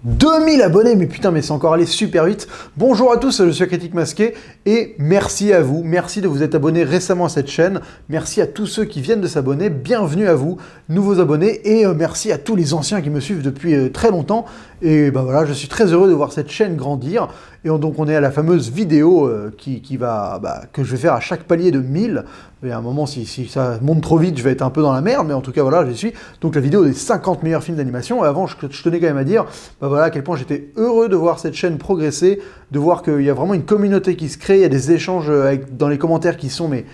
2000 abonnés, mais putain, mais c'est encore allé super vite. Bonjour à tous, je suis Critique Masqué et merci à vous. Merci de vous être abonnés récemment à cette chaîne. Merci à tous ceux qui viennent de s'abonner. Bienvenue à vous, nouveaux abonnés, et merci à tous les anciens qui me suivent depuis très longtemps. Et bah voilà, je suis très heureux de voir cette chaîne grandir. Et donc on est à la fameuse vidéo que je vais faire à chaque palier de 1000. Et à un moment, si ça monte trop vite, je vais être un peu dans la merde, mais en tout cas, voilà, j'y suis. Donc la vidéo des 50 meilleurs films d'animation. Et avant, je tenais quand même à dire, bah voilà, à quel point j'étais heureux de voir cette chaîne progresser, de voir qu'il y a vraiment une communauté qui se crée, il y a des échanges dans les commentaires qui sont mais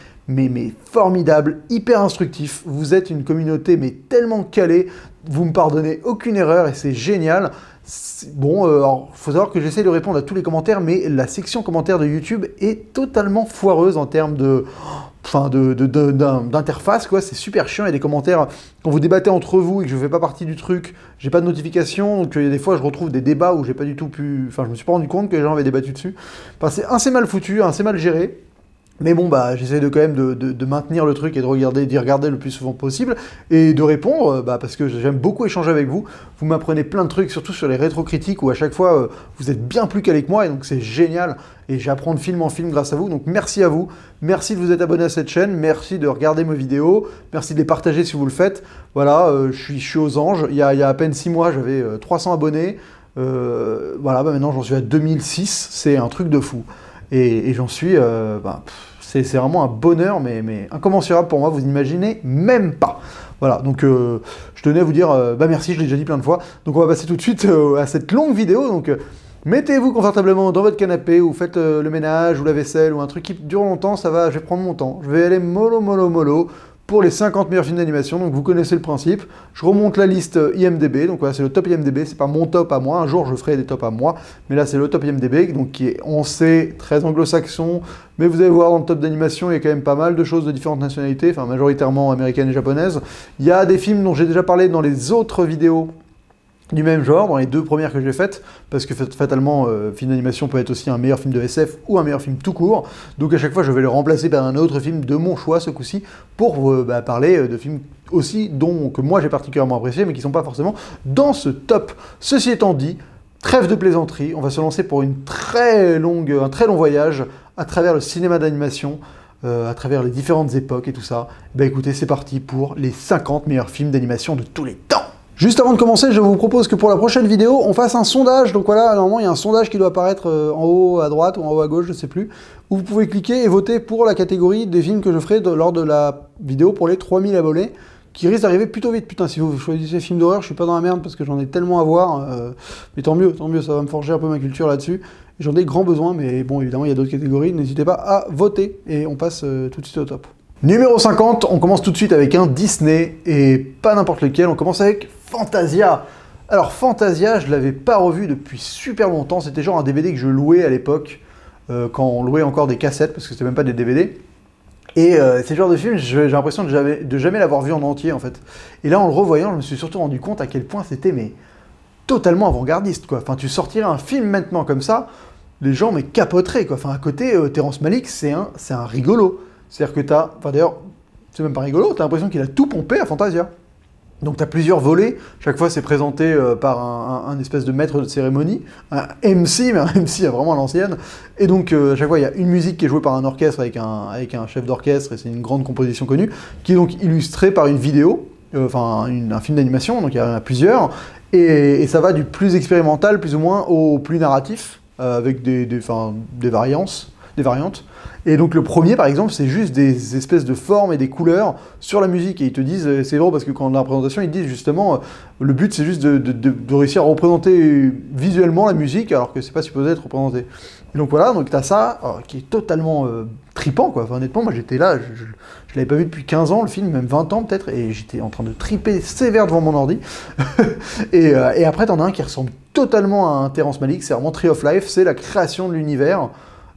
formidables, hyper instructifs. Vous êtes une communauté mais tellement calée, vous me pardonnez aucune erreur et c'est génial. Bon, alors, faut savoir que j'essaie de répondre à tous les commentaires, mais la section commentaires de YouTube est totalement foireuse en termes d'interface, quoi. C'est super chiant. Il y a des commentaires, quand vous débattez entre vous et que je ne fais pas partie du truc, j'ai pas de notification, donc il y a des fois je retrouve des débats où j'ai pas du tout pu... Enfin, je me suis pas rendu compte que les gens avaient débattu dessus. Enfin, c'est assez mal foutu, assez mal géré. Mais bon, bah, j'essaie quand même de maintenir le truc et d'y regarder le plus souvent possible et de répondre, parce que j'aime beaucoup échanger avec vous. Vous m'apprenez plein de trucs, surtout sur les rétrocritiques où à chaque fois, vous êtes bien plus calé que moi et donc c'est génial. Et j'apprends de film en film grâce à vous, donc merci à vous. Merci de vous être abonné à cette chaîne, merci de regarder mes vidéos, merci de les partager si vous le faites. Voilà, je suis aux anges. Il y a à peine 6 mois, j'avais 300 abonnés. Voilà, maintenant j'en suis à 2006, c'est un truc de fou. Et j'en suis... c'est vraiment un bonheur, mais incommensurable pour moi, vous n'imaginez même pas. Voilà, donc je tenais à vous dire merci, je l'ai déjà dit plein de fois. Donc on va passer tout de suite à cette longue vidéo. Donc mettez-vous confortablement dans votre canapé, ou faites le ménage, ou la vaisselle, ou un truc qui dure longtemps, ça va, je vais prendre mon temps. Je vais aller mollo pour les 50 meilleurs films d'animation, donc vous connaissez le principe. Je remonte la liste IMDb, donc voilà, c'est le top IMDb, c'est pas mon top à moi, un jour je ferai des tops à moi, mais là c'est le top IMDb, donc qui est, on sait, très anglo-saxon, mais vous allez voir dans le top d'animation, il y a quand même pas mal de choses de différentes nationalités, enfin majoritairement américaines et japonaises. Il y a des films dont j'ai déjà parlé dans les autres vidéos du même genre, dans les 2 premières que j'ai faites, parce que fatalement, film d'animation peut être aussi un meilleur film de SF ou un meilleur film tout court, donc à chaque fois je vais le remplacer par un autre film de mon choix ce coup-ci, pour parler de films aussi que moi j'ai particulièrement apprécié, mais qui ne sont pas forcément dans ce top. Ceci étant dit, trêve de plaisanterie, on va se lancer pour un très long voyage à travers le cinéma d'animation, à travers les différentes époques et tout ça. Écoutez, c'est parti pour les 50 meilleurs films d'animation de tous les temps. Juste avant de commencer, je vous propose que pour la prochaine vidéo, on fasse un sondage. Donc voilà, normalement, il y a un sondage qui doit apparaître en haut à droite ou en haut à gauche, je ne sais plus, où vous pouvez cliquer et voter pour la catégorie des films que je ferai lors de la vidéo pour les 3000 abonnés, qui risque d'arriver plutôt vite. Putain, si vous choisissez films d'horreur, je suis pas dans la merde parce que j'en ai tellement à voir. Mais tant mieux, ça va me forger un peu ma culture là-dessus. J'en ai grand besoin, mais bon, évidemment, il y a d'autres catégories. N'hésitez pas à voter et on passe tout de suite au top. Numéro 50, on commence tout de suite avec un Disney, et pas n'importe lequel, on commence avec Fantasia. Alors Fantasia, je l'avais pas revu depuis super longtemps, c'était genre un DVD que je louais à l'époque, quand on louait encore des cassettes, parce que c'était même pas des DVD. Et c'est le genre de film, j'ai l'impression de jamais l'avoir vu en entier en fait. Et là en le revoyant, je me suis surtout rendu compte à quel point c'était totalement avant-gardiste quoi. Enfin tu sortirais un film maintenant comme ça, les gens capoteraient quoi. Enfin à côté, Terrence Malick c'est un rigolo. C'est-à-dire que d'ailleurs, c'est même pas rigolo, t'as l'impression qu'il a tout pompé à Fantasia. Donc t'as plusieurs volets, chaque fois c'est présenté par un espèce de maître de cérémonie, un MC, mais un MC vraiment à l'ancienne. Et donc à chaque fois il y a une musique qui est jouée par un orchestre avec un chef d'orchestre, et c'est une grande composition connue, qui est donc illustrée par une vidéo, un film d'animation, donc il y en a plusieurs, et ça va du plus expérimental plus ou moins au plus narratif, avec des variantes. Et donc le premier par exemple c'est juste des espèces de formes et des couleurs sur la musique, et ils te disent, c'est drôle parce que quand dans la présentation ils disent justement le but c'est juste de réussir à représenter visuellement la musique alors que c'est pas supposé être représenté. Et donc voilà, donc t'as ça qui est totalement tripant quoi. Enfin, honnêtement moi j'étais là, je l'avais pas vu depuis 15 ans le film, même 20 ans peut-être, et j'étais en train de triper sévère devant mon ordi. et après t'en as un qui ressemble totalement à un Terrence Malick, c'est vraiment Tree of Life, c'est la création de l'univers.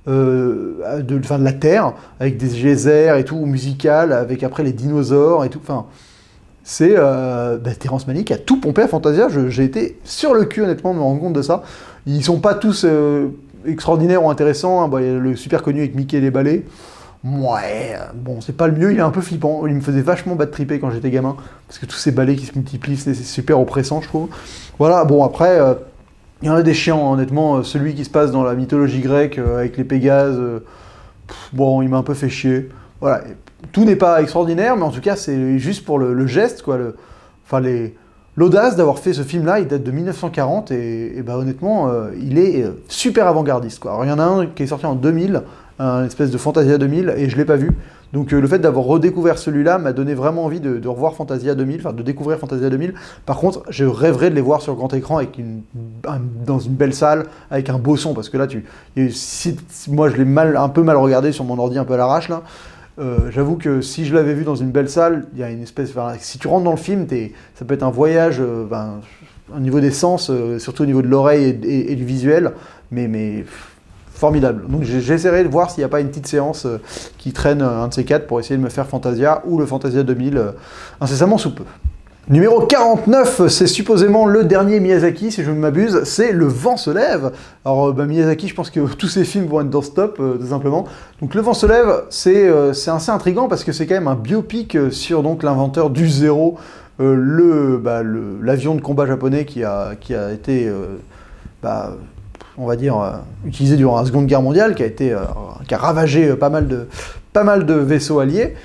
De la Terre, avec des geysers et tout, musical, avec après les dinosaures et tout, enfin, c'est Terrence Malick a tout pompé à Fantasia, j'ai été sur le cul honnêtement de me rendre compte de ça. Ils sont pas tous extraordinaires ou intéressants, hein. Il y a le super connu avec Mickey et les balais, ouais, bon c'est pas le mieux, il est un peu flippant, il me faisait vachement bad tripper quand j'étais gamin, parce que tous ces balais qui se multiplient, c'est super oppressant je trouve. Voilà, bon après... Il y en a des chiants, honnêtement. Celui qui se passe dans la mythologie grecque avec les Pégases, bon, il m'a un peu fait chier. Voilà. Tout n'est pas extraordinaire, mais en tout cas, c'est juste pour le geste, quoi. L'audace d'avoir fait ce film-là, il date de 1940, et bah, honnêtement, il est super avant-gardiste, quoi. Alors, il y en a un qui est sorti en 2000, un espèce de Fantasia 2000, et je ne l'ai pas vu. Donc le fait d'avoir redécouvert celui-là m'a donné vraiment envie de revoir Fantasia 2000, enfin de découvrir Fantasia 2000. Par contre, je rêverais de les voir sur grand écran avec dans une belle salle, avec un beau son, parce que là, moi je l'ai un peu mal regardé sur mon ordi un peu à l'arrache, là. J'avoue que si je l'avais vu dans une belle salle, il y a une espèce. Enfin, si tu rentres dans le film, ça peut être un voyage au niveau des sens, surtout au niveau de l'oreille et du visuel, mais formidable. Donc j'essaierai de voir s'il n'y a pas une petite séance qui traîne un de ces quatre pour essayer de me faire Fantasia ou le Fantasia 2000 incessamment sous peu. Numéro 49, c'est supposément le dernier Miyazaki, si je ne m'abuse, c'est Le Vent se lève. Alors Miyazaki, je pense que tous ses films vont être dans ce top, tout simplement. Donc Le Vent se lève, c'est assez intriguant parce que c'est quand même un biopic sur donc l'inventeur du Zéro, l'avion de combat japonais qui a été, on va dire, utilisé durant la Seconde Guerre mondiale, qui a ravagé pas mal de vaisseaux alliés.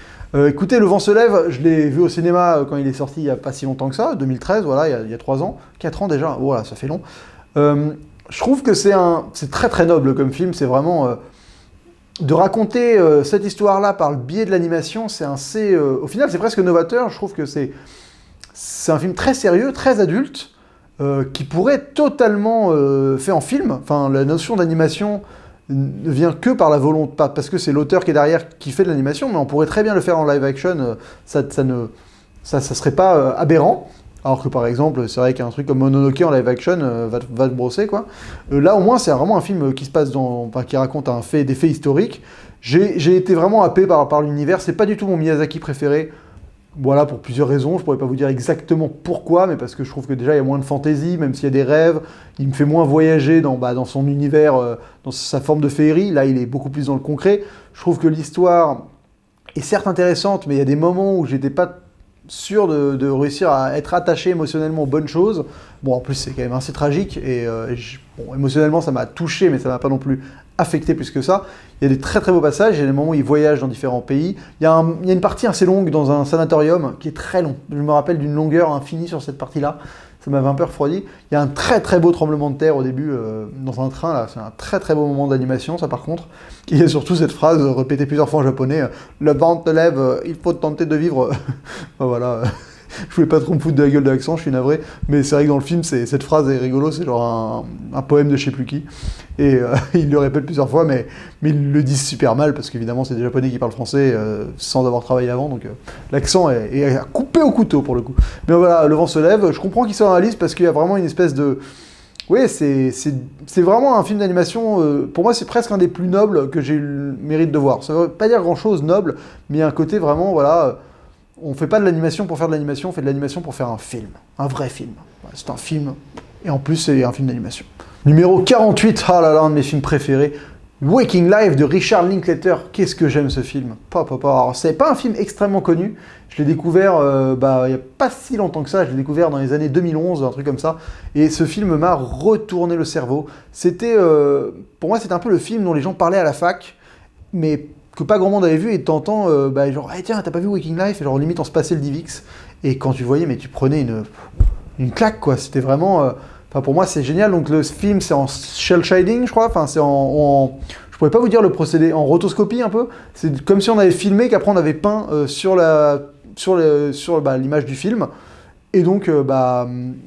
Écoutez, Le Vent se lève, je l'ai vu au cinéma quand il est sorti il n'y a pas si longtemps que ça, 2013, voilà, il y a 3 ans, 4 ans déjà, voilà, ça fait long. Je trouve que c'est très très noble comme film, c'est vraiment... de raconter cette histoire-là par le biais de l'animation, c'est assez... au final, c'est presque novateur, je trouve que c'est un film très sérieux, très adulte, qui pourrait être totalement fait en film. Enfin, la notion d'animation ne vient que par la volonté, pas parce que c'est l'auteur qui est derrière qui fait de l'animation, mais on pourrait très bien le faire en live action, ça serait pas aberrant. Alors que par exemple, c'est vrai qu'un truc comme Mononoke en live action va te brosser, quoi. Là au moins c'est vraiment un film qui se passe qui raconte des faits historiques. J'ai été vraiment happé par l'univers, c'est pas du tout mon Miyazaki préféré. Voilà, pour plusieurs raisons, je pourrais pas vous dire exactement pourquoi, mais parce que je trouve que déjà il y a moins de fantaisie, même s'il y a des rêves, il me fait moins voyager dans son univers, dans sa forme de féerie, là il est beaucoup plus dans le concret. Je trouve que l'histoire est certes intéressante, mais il y a des moments où j'étais pas sûr de réussir à être attaché émotionnellement aux bonnes choses. Bon, en plus c'est quand même assez tragique, émotionnellement ça m'a touché, mais ça m'a pas non plus affecté plus que ça. Il y a des très très beaux passages, il y a des moments où il voyage dans différents pays. Il y a une partie assez longue dans un sanatorium qui est très long. Je me rappelle d'une longueur infinie sur cette partie-là. Ça m'avait un peu refroidi. Il y a un très très beau tremblement de terre au début dans un train, là. C'est un très très beau moment d'animation, ça par contre. Il y a surtout cette phrase répétée plusieurs fois en japonais, le vent te lève, il faut tenter de vivre. Voilà. Je voulais pas trop me foutre de la gueule de l'accent, je suis navré, mais c'est vrai que dans le film, cette phrase est rigolo, c'est genre un poème de je sais plus qui, et il le répète plusieurs fois, mais ils le disent super mal, parce qu'évidemment c'est des japonais qui parlent français sans avoir travaillé avant, donc l'accent est à couper au couteau pour le coup. Mais voilà, Le Vent se lève, je comprends qu'il soit dans la liste, parce qu'il y a vraiment une espèce de... Oui, c'est vraiment un film d'animation, pour moi c'est presque un des plus nobles que j'ai eu le mérite de voir. Ça veut pas dire grand-chose noble, mais il y a un côté vraiment, voilà... On fait pas de l'animation pour faire de l'animation, on fait de l'animation pour faire un film, un vrai film. C'est un film, et en plus c'est un film d'animation. Numéro 48, ah là là, un de mes films préférés, Waking Life de Richard Linklater. Qu'est-ce que j'aime ce film. Alors c'est pas un film extrêmement connu, je l'ai découvert il y a pas si longtemps que ça, je l'ai découvert dans les années 2011, un truc comme ça, et ce film m'a retourné le cerveau. Pour moi c'était un peu le film dont les gens parlaient à la fac, mais que pas grand monde avait vu, et t'entends genre hey, tiens, t'as pas vu Waking Life, et genre limite on se passait le DivX, et quand tu voyais, mais tu prenais une claque, quoi. C'était vraiment pour moi c'est génial. Donc le film c'est en shell shading, je crois, enfin c'est je pourrais pas vous dire le procédé, en rotoscopie un peu, c'est comme si on avait filmé, qu'après on avait peint sur l'image du film, et donc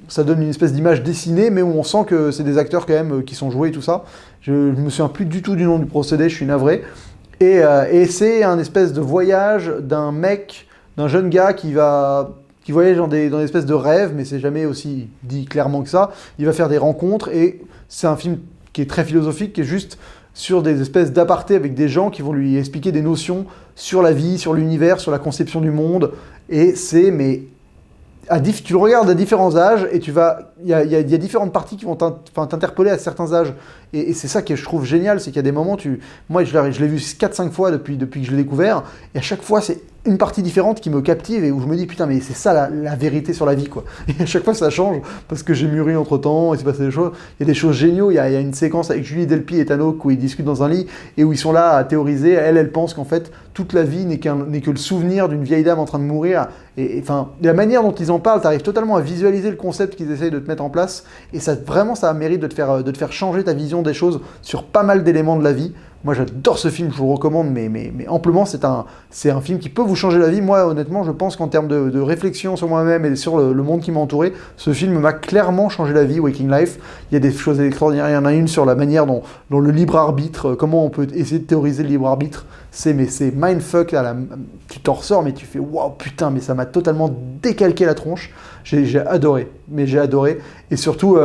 ça donne une espèce d'image dessinée, mais où on sent que c'est des acteurs quand même qui sont joués et tout ça. Je me souviens plus du tout du nom du procédé, je suis navré. Et c'est un espèce de voyage d'un jeune gars qui voyage dans des espèces de rêves, mais c'est jamais aussi dit clairement que ça. Il va faire des rencontres, et c'est un film qui est très philosophique, qui est juste sur des espèces d'apartés avec des gens qui vont lui expliquer des notions sur la vie, sur l'univers, sur la conception du monde. Et tu le regardes à différents âges, et il y a différentes parties qui vont t'interpeller à certains âges. Et c'est ça que je trouve génial, c'est qu'il y a des moments, moi je l'ai vu 4-5 fois depuis que je l'ai découvert, et à chaque fois c'est une partie différente qui me captive et où je me dis putain mais c'est ça la vérité sur la vie quoi. Et à chaque fois ça change parce que j'ai mûri entre temps, il s'est passé des choses, il y a des choses géniaux, il y a une séquence avec Julie Delpy et Tanook où ils discutent dans un lit et où ils sont là à théoriser, elle pense qu'en fait toute la vie n'est que le souvenir d'une vieille dame en train de mourir et enfin la manière dont ils en parlent, t'arrives totalement à visualiser le concept qu'ils essayent de te mettre en place et ça vraiment ça mérite de te faire changer ta vision des choses sur pas mal d'éléments de la vie. Moi, j'adore ce film, je vous le recommande, mais amplement, c'est un film qui peut vous changer la vie. Moi, honnêtement, je pense qu'en termes de réflexion sur moi-même et sur le monde qui m'a entouré, ce film m'a clairement changé la vie, Waking Life. Il y a des choses extraordinaires. Il y en a une sur la manière dont le libre arbitre, comment on peut essayer de théoriser le libre arbitre. C'est mindfuck, tu t'en ressors, mais tu fais waouh, putain, mais ça m'a totalement décalqué la tronche. J'ai adoré, Et surtout,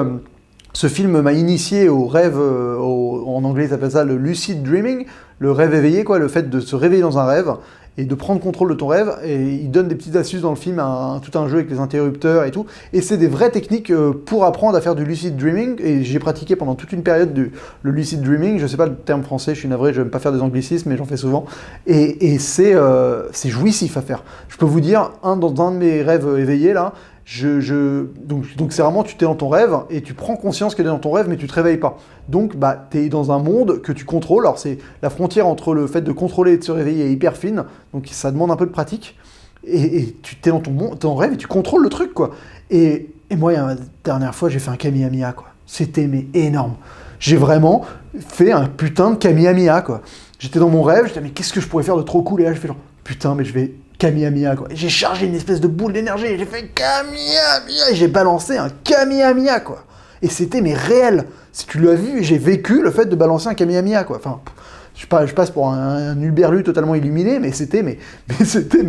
ce film m'a initié au rêve, en anglais ils appellent ça le lucid dreaming, le rêve éveillé, quoi, le fait de se réveiller dans un rêve et de prendre contrôle de ton rêve. Et il donne des petites astuces dans le film, tout un jeu avec les interrupteurs et tout. Et c'est des vraies techniques pour apprendre à faire du lucid dreaming. Et j'ai pratiqué pendant toute une période le lucid dreaming. Je sais pas le terme français, je suis navré, je n'aime pas faire des anglicismes, mais j'en fais souvent. Et c'est jouissif à faire. Je peux vous dire, dans un de mes rêves éveillés là, donc c'est vraiment, tu t'es dans ton rêve et tu prends conscience que tu es dans ton rêve mais tu te réveilles pas. Donc tu es dans un monde que tu contrôles. Alors c'est la frontière entre le fait de contrôler et de se réveiller est hyper fine, donc ça demande un peu de pratique. Et tu t'es dans ton rêve et tu contrôles le truc quoi. Et moi, la dernière fois, j'ai fait un Kamehameha quoi. C'était énorme. J'ai vraiment fait un putain de Kamehameha quoi. J'étais dans mon rêve, j'étais mais qu'est-ce que je pourrais faire de trop cool et là je fais genre putain mais je vais Kamehameha quoi. J'ai chargé une espèce de boule d'énergie, j'ai fait Kamehameha et j'ai balancé un Kamehameha quoi. Et c'était réel. Si tu l'as vu, j'ai vécu le fait de balancer un Kamehameha quoi. Enfin, je passe pour un Uberlu totalement illuminé, mais c'était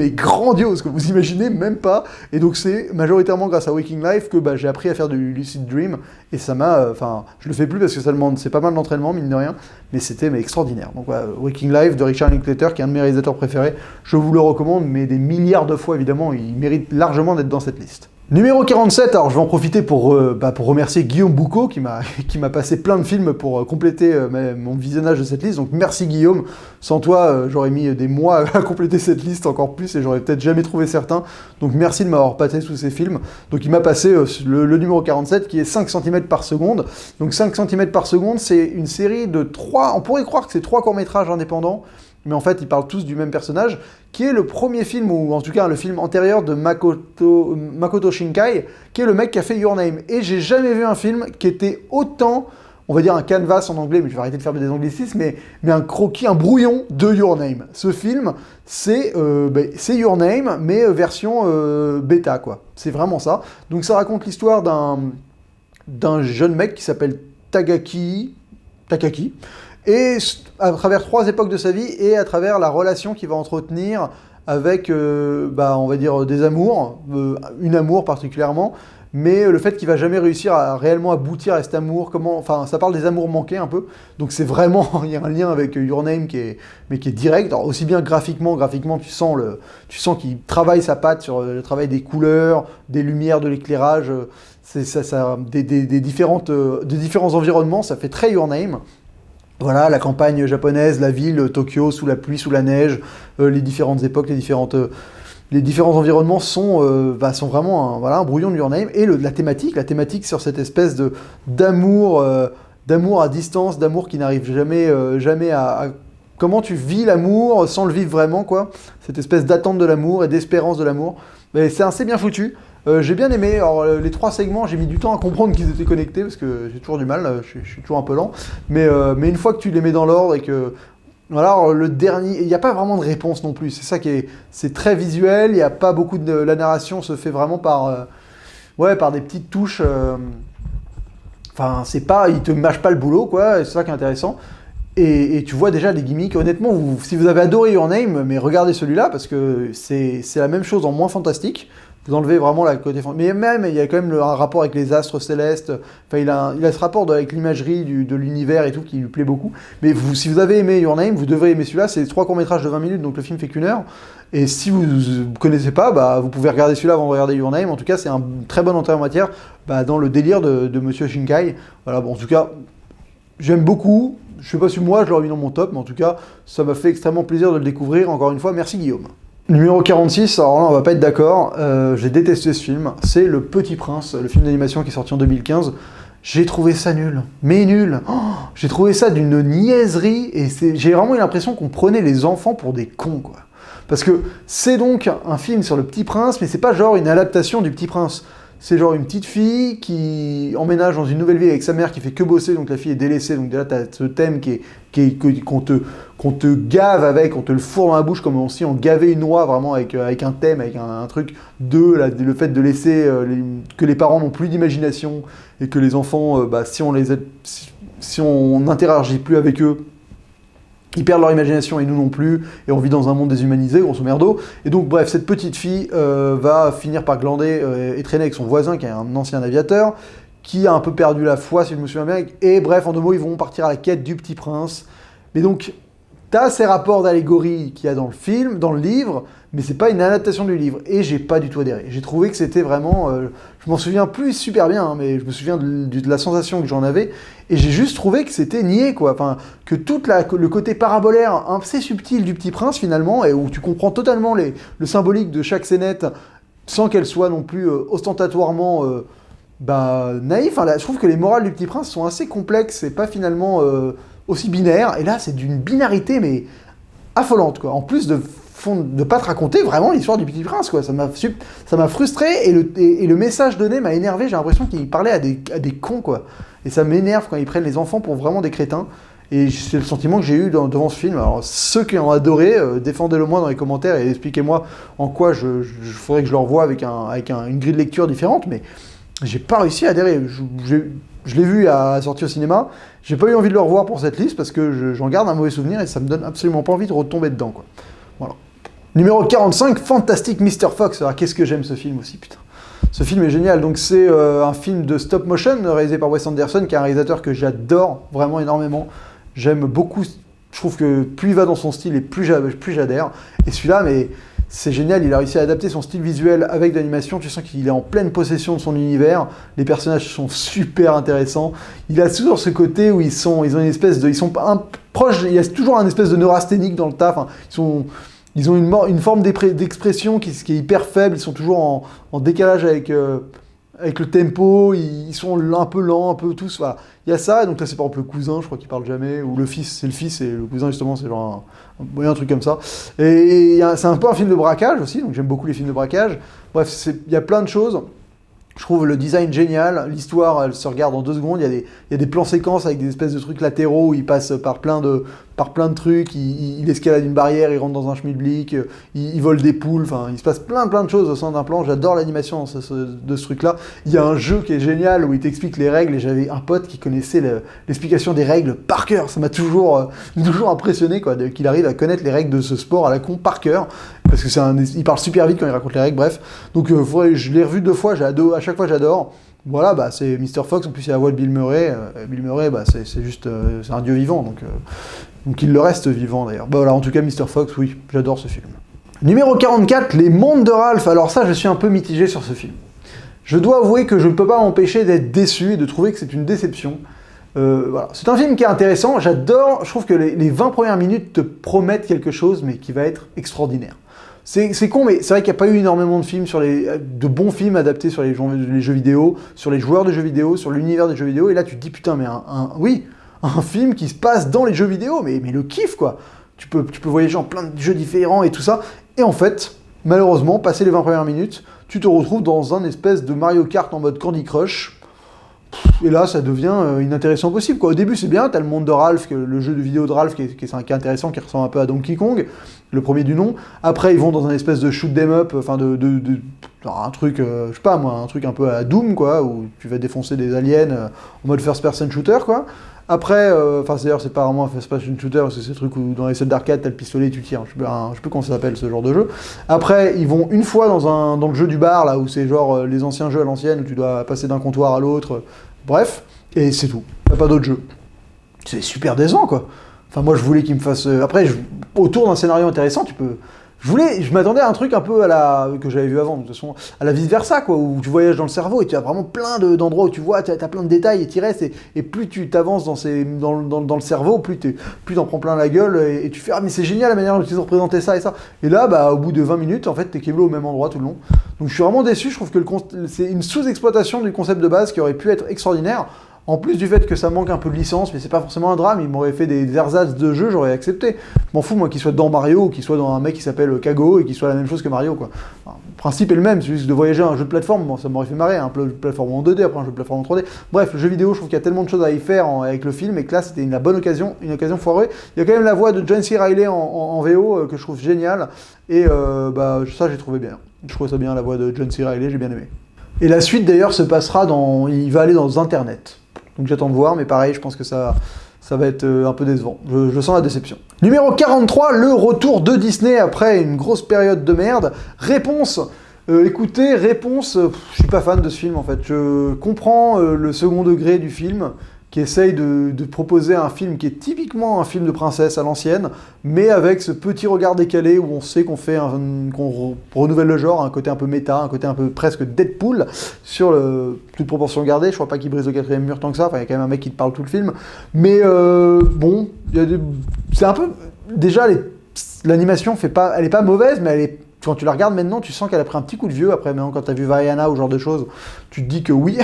grandiose, que vous imaginez même pas. Et donc c'est majoritairement grâce à Waking Life que j'ai appris à faire du lucid dream. Et ça m'a, je le fais plus parce que ça demande, c'est pas mal d'entraînement mine de rien, mais c'était extraordinaire. Donc voilà, Waking Life de Richard Linklater, qui est un de mes réalisateurs préférés, je vous le recommande, mais des milliards de fois évidemment, il mérite largement d'être dans cette liste. Numéro 47, alors je vais en profiter pour remercier Guillaume Boucaud qui m'a passé plein de films pour compléter mon visionnage de cette liste. Donc merci Guillaume, sans toi j'aurais mis des mois à compléter cette liste encore plus et j'aurais peut-être jamais trouvé certains. Donc merci de m'avoir passé tous ces films. Donc il m'a passé le numéro 47 qui est 5 cm par seconde. Donc 5 cm par seconde, c'est une série de 3, on pourrait croire que c'est 3 courts-métrages indépendants, mais en fait ils parlent tous du même personnage, qui est le premier film, ou en tout cas le film antérieur de Makoto Shinkai, qui est le mec qui a fait Your Name. Et j'ai jamais vu un film qui était autant, on va dire un canvas en anglais, mais je vais arrêter de faire des anglicismes, mais un croquis, un brouillon de Your Name. Ce film, c'est Your Name, mais version bêta, quoi. C'est vraiment ça. Donc ça raconte l'histoire d'un jeune mec qui s'appelle Takaki, et à travers 3 époques de sa vie et à travers la relation qu'il va entretenir avec, on va dire, des amours, une amour particulièrement, mais le fait qu'il va jamais réussir à réellement aboutir à cet amour, ça parle des amours manqués un peu, donc c'est vraiment, il y a un lien avec Your Name qui est direct. Alors, aussi bien graphiquement tu sens qu'il travaille sa patte sur le travail des couleurs, des lumières, de l'éclairage, des différents environnements, ça fait très Your Name. Voilà, la campagne japonaise, la ville, Tokyo, sous la pluie, sous la neige, les différentes époques, les différents environnements sont vraiment un brouillon de Your Name. Et la thématique sur cette espèce d'amour à distance, d'amour qui n'arrive jamais à... Comment tu vis l'amour sans le vivre vraiment, quoi. Cette espèce d'attente de l'amour et d'espérance de l'amour. Mais c'est assez bien foutu. J'ai bien aimé. Alors, les 3 segments, j'ai mis du temps à comprendre qu'ils étaient connectés parce que j'ai toujours du mal, je suis toujours un peu lent. Mais une fois que tu les mets dans l'ordre et que... Voilà, alors le dernier, il n'y a pas vraiment de réponse non plus. C'est ça c'est très visuel, il n'y a pas beaucoup de... La narration se fait vraiment par des petites touches. Enfin, il te mâche pas le boulot, quoi, et c'est ça qui est intéressant. Et tu vois déjà des gimmicks. Honnêtement, si vous avez adoré Your Name, mais regardez celui-là parce que c'est la même chose en moins fantastique. Vous enlevez vraiment la côté... Mais même, il y a quand même un rapport avec les astres célestes. Enfin, il a ce rapport avec l'imagerie de l'univers et tout qui lui plaît beaucoup. Mais si vous avez aimé Your Name, vous devrez aimer celui-là. C'est 3 courts-métrages de 20 minutes, donc le film fait qu'1 heure. Et si vous ne connaissez pas, vous pouvez regarder celui-là avant de regarder Your Name. En tout cas, c'est un très bon entrée en matière dans le délire de Monsieur Shinkai. Voilà, bon, en tout cas, j'aime beaucoup. Je sais pas si moi, je l'aurais mis dans mon top, mais en tout cas, ça m'a fait extrêmement plaisir de le découvrir. Encore une fois, merci Guillaume. Numéro 46, alors là on va pas être d'accord, j'ai détesté ce film, c'est Le Petit Prince, le film d'animation qui est sorti en 2015. J'ai trouvé ça nul, mais nul. Oh, j'ai trouvé ça d'une niaiserie et j'ai vraiment eu l'impression qu'on prenait les enfants pour des cons, quoi. Parce que c'est donc un film sur le Petit Prince, mais c'est pas genre une adaptation du Petit Prince. C'est genre une petite fille qui emménage dans une nouvelle ville avec sa mère qui fait que bosser, donc la fille est délaissée. Donc déjà, tu as ce thème qu'on te gave avec, on te le fourre dans la bouche comme si on gavait une noix, vraiment avec un thème, avec un truc de le fait de laisser que les parents n'ont plus d'imagination et que les enfants, si on les aide, si on n'interagit plus avec eux, ils perdent leur imagination et nous non plus, et on vit dans un monde déshumanisé, grosso merdo. Et donc, bref, cette petite fille va finir par glander et traîner avec son voisin, qui est un ancien aviateur, qui a un peu perdu la foi, si je me souviens bien. Et bref, en deux mots, ils vont partir à la quête du Petit Prince. Mais donc, t'as ces rapports d'allégorie qu'il y a dans le film, dans le livre, mais c'est pas une adaptation du livre. Et j'ai pas du tout adhéré. J'ai trouvé que c'était vraiment... je m'en souviens plus super bien, hein, mais je me souviens de la sensation que j'en avais. Et j'ai juste trouvé que c'était niais, quoi. Enfin, que le côté parabolaire assez subtil du Petit Prince, finalement, et où tu comprends totalement le symbolique de chaque scénette, sans qu'elle soit non plus ostentatoirement naïf. Enfin, là, je trouve que les morales du Petit Prince sont assez complexes et pas finalement aussi binaires. Et là, c'est d'une binarité, mais affolante, quoi. En plus de pas te raconter vraiment l'histoire du Petit Prince, quoi. Ça m'a frustré et le message donné m'a énervé. J'ai l'impression qu'il parlait à des cons, quoi. Et ça m'énerve quand ils prennent les enfants pour vraiment des crétins. Et c'est le sentiment que j'ai eu devant ce film. Alors, ceux qui ont adoré, défendez-le moi dans les commentaires et expliquez-moi en quoi je faudrait que je le revoie avec une grille de lecture différente. Mais j'ai pas réussi à adhérer. Je l'ai vu à sortir au cinéma. J'ai pas eu envie de le revoir pour cette liste parce que j'en garde un mauvais souvenir et ça me donne absolument pas envie de retomber dedans, quoi. Voilà. Numéro 45, Fantastic Mr. Fox. Alors, qu'est-ce que j'aime ce film aussi, putain. Ce film est génial. Donc, c'est un film de stop motion réalisé par Wes Anderson, qui est un réalisateur que j'adore vraiment énormément. J'aime beaucoup. Je trouve que plus il va dans son style et plus j'adhère. Et celui-là, mais c'est génial. Il a réussi à adapter son style visuel avec de l'animation. Tu sens qu'il est en pleine possession de son univers. Les personnages sont super intéressants. Il a toujours ce côté où ils ont une espèce de, ils sont proches. Il y a toujours un espèce de neurasthénique dans le taf. Hein. Ils ont une forme d'expression qui est hyper faible, ils sont toujours en décalage avec le tempo, ils sont un peu lents, un peu tous, voilà. Il y a ça, et donc là c'est par exemple le cousin, je crois qu'il parle jamais, ou le fils, c'est le fils, et le cousin justement c'est genre un truc comme ça. Et c'est un peu un film de braquage aussi, donc j'aime beaucoup les films de braquage. Bref, il y a plein de choses. Je trouve le design génial, l'histoire elle se regarde en 2 secondes, il y a des plans séquences avec des espèces de trucs latéraux où il passe par plein de trucs, il escalade une barrière, il rentre dans un schmilblick, il vole des poules, enfin il se passe plein de choses au sein d'un plan, j'adore l'animation de ce truc-là. Il y a un jeu qui est génial où il t'explique les règles et j'avais un pote qui connaissait l'explication des règles par cœur, ça m'a toujours impressionné quoi, qu'il arrive à connaître les règles de ce sport à la con par cœur. Parce que il parle super vite quand il raconte les règles, bref. Donc je l'ai revu 2 fois, à chaque fois j'adore. Voilà, c'est Mr. Fox, en plus il y a la voix de Bill Murray. Bill Murray, c'est juste, c'est un dieu vivant, donc il le reste vivant d'ailleurs. Voilà, en tout cas Mr. Fox, oui, j'adore ce film. Numéro 44, Les Mondes de Ralph. Alors ça, je suis un peu mitigé sur ce film. Je dois avouer que je ne peux pas m'empêcher d'être déçu et de trouver que c'est une déception. Voilà. C'est un film qui est intéressant, j'adore, je trouve que les 20 premières minutes te promettent quelque chose, mais qui va être extraordinaire. C'est con, mais c'est vrai qu'il n'y a pas eu énormément de films de bons films adaptés sur les jeux vidéo, sur les joueurs de jeux vidéo, sur l'univers des jeux vidéo, et là tu te dis putain, mais un film qui se passe dans les jeux vidéo, mais le kiff quoi. Tu peux voyager en plein de jeux différents et tout ça, et en fait, malheureusement, passé les 20 premières minutes, tu te retrouves dans un espèce de Mario Kart en mode Candy Crush. Et là, ça devient inintéressant possible, quoi. Au début, c'est bien, t'as le monde de Ralph, le jeu de vidéo de Ralph qui est intéressant, qui ressemble un peu à Donkey Kong, le premier du nom. Après, ils vont dans un espèce de shoot 'em up, enfin un truc, je sais pas moi, un truc un peu à Doom, quoi, où tu vas défoncer des aliens en mode first person shooter, quoi. Après, d'ailleurs, c'est pas vraiment un first person shooter, parce que c'est le truc où dans les salles d'arcade, t'as le pistolet et tu tires. Je sais plus comment ça s'appelle ce genre de jeu. Après, ils vont une fois dans le jeu du bar, là, où c'est genre les anciens jeux à l'ancienne, où tu dois passer d'un comptoir à l'autre. Bref, et c'est tout. T'as pas d'autres jeux. C'est super décevant, quoi. Enfin, moi, je voulais qu'ils me fassent... Après, autour d'un scénario intéressant, Je m'attendais à un truc un peu que j'avais vu avant, de toute façon, à la vice-versa, quoi, où tu voyages dans le cerveau et tu as vraiment plein d'endroits où tu vois, tu as plein de détails et tu restes, et plus tu t'avances dans le cerveau, plus t'en prends plein la gueule, et tu fais, ah mais c'est génial la manière dont ils ont représenté ça et ça. Et là, bah, au bout de 20 minutes, en fait, t'es câblé au même endroit tout le long. Donc je suis vraiment déçu, je trouve que c'est une sous-exploitation du concept de base qui aurait pu être extraordinaire. En plus du fait que ça manque un peu de licence, mais c'est pas forcément un drame, il m'aurait fait des ersatz de jeu, j'aurais accepté. Je m'en fous, moi, qu'il soit dans Mario ou qu'il soit dans un mec qui s'appelle Kago et qu'il soit la même chose que Mario, quoi. Enfin, le principe est le même, c'est juste de voyager à un jeu de plateforme, bon, ça m'aurait fait marrer, un jeu de plateforme en 2D, après un jeu de plateforme en 3D. Bref, le jeu vidéo, je trouve qu'il y a tellement de choses à y faire avec le film, et que là, c'était la bonne occasion, une occasion foireuse. Il y a quand même la voix de John C. Reilly en VO que je trouve géniale, et bah, ça, j'ai trouvé bien. Je trouvais ça bien, la voix de John C. Reilly, j'ai bien aimé. Et la suite, d'ailleurs, se passera il va aller dans Internet. Donc j'attends de voir, mais pareil, je pense que ça va être un peu décevant. Je sens la déception. Numéro 43, le retour de Disney après une grosse période de merde. Réponse. Écoutez, Réponse, je suis pas fan de ce film en fait. Je comprends le second degré du film, qui essaye de proposer un film qui est typiquement un film de princesse à l'ancienne, mais avec ce petit regard décalé où on sait qu'on renouvelle le genre, un côté un peu méta, un côté un peu presque Deadpool, sur toute proportion gardée. Je crois pas qu'il brise le quatrième mur tant que ça, enfin il y a quand même un mec qui te parle tout le film, mais bon, c'est un peu... Déjà, l'animation elle est pas mauvaise, mais quand tu la regardes maintenant, tu sens qu'elle a pris un petit coup de vieux. Après, maintenant, quand tu as vu Vaiana ou ce genre de choses, tu te dis que oui,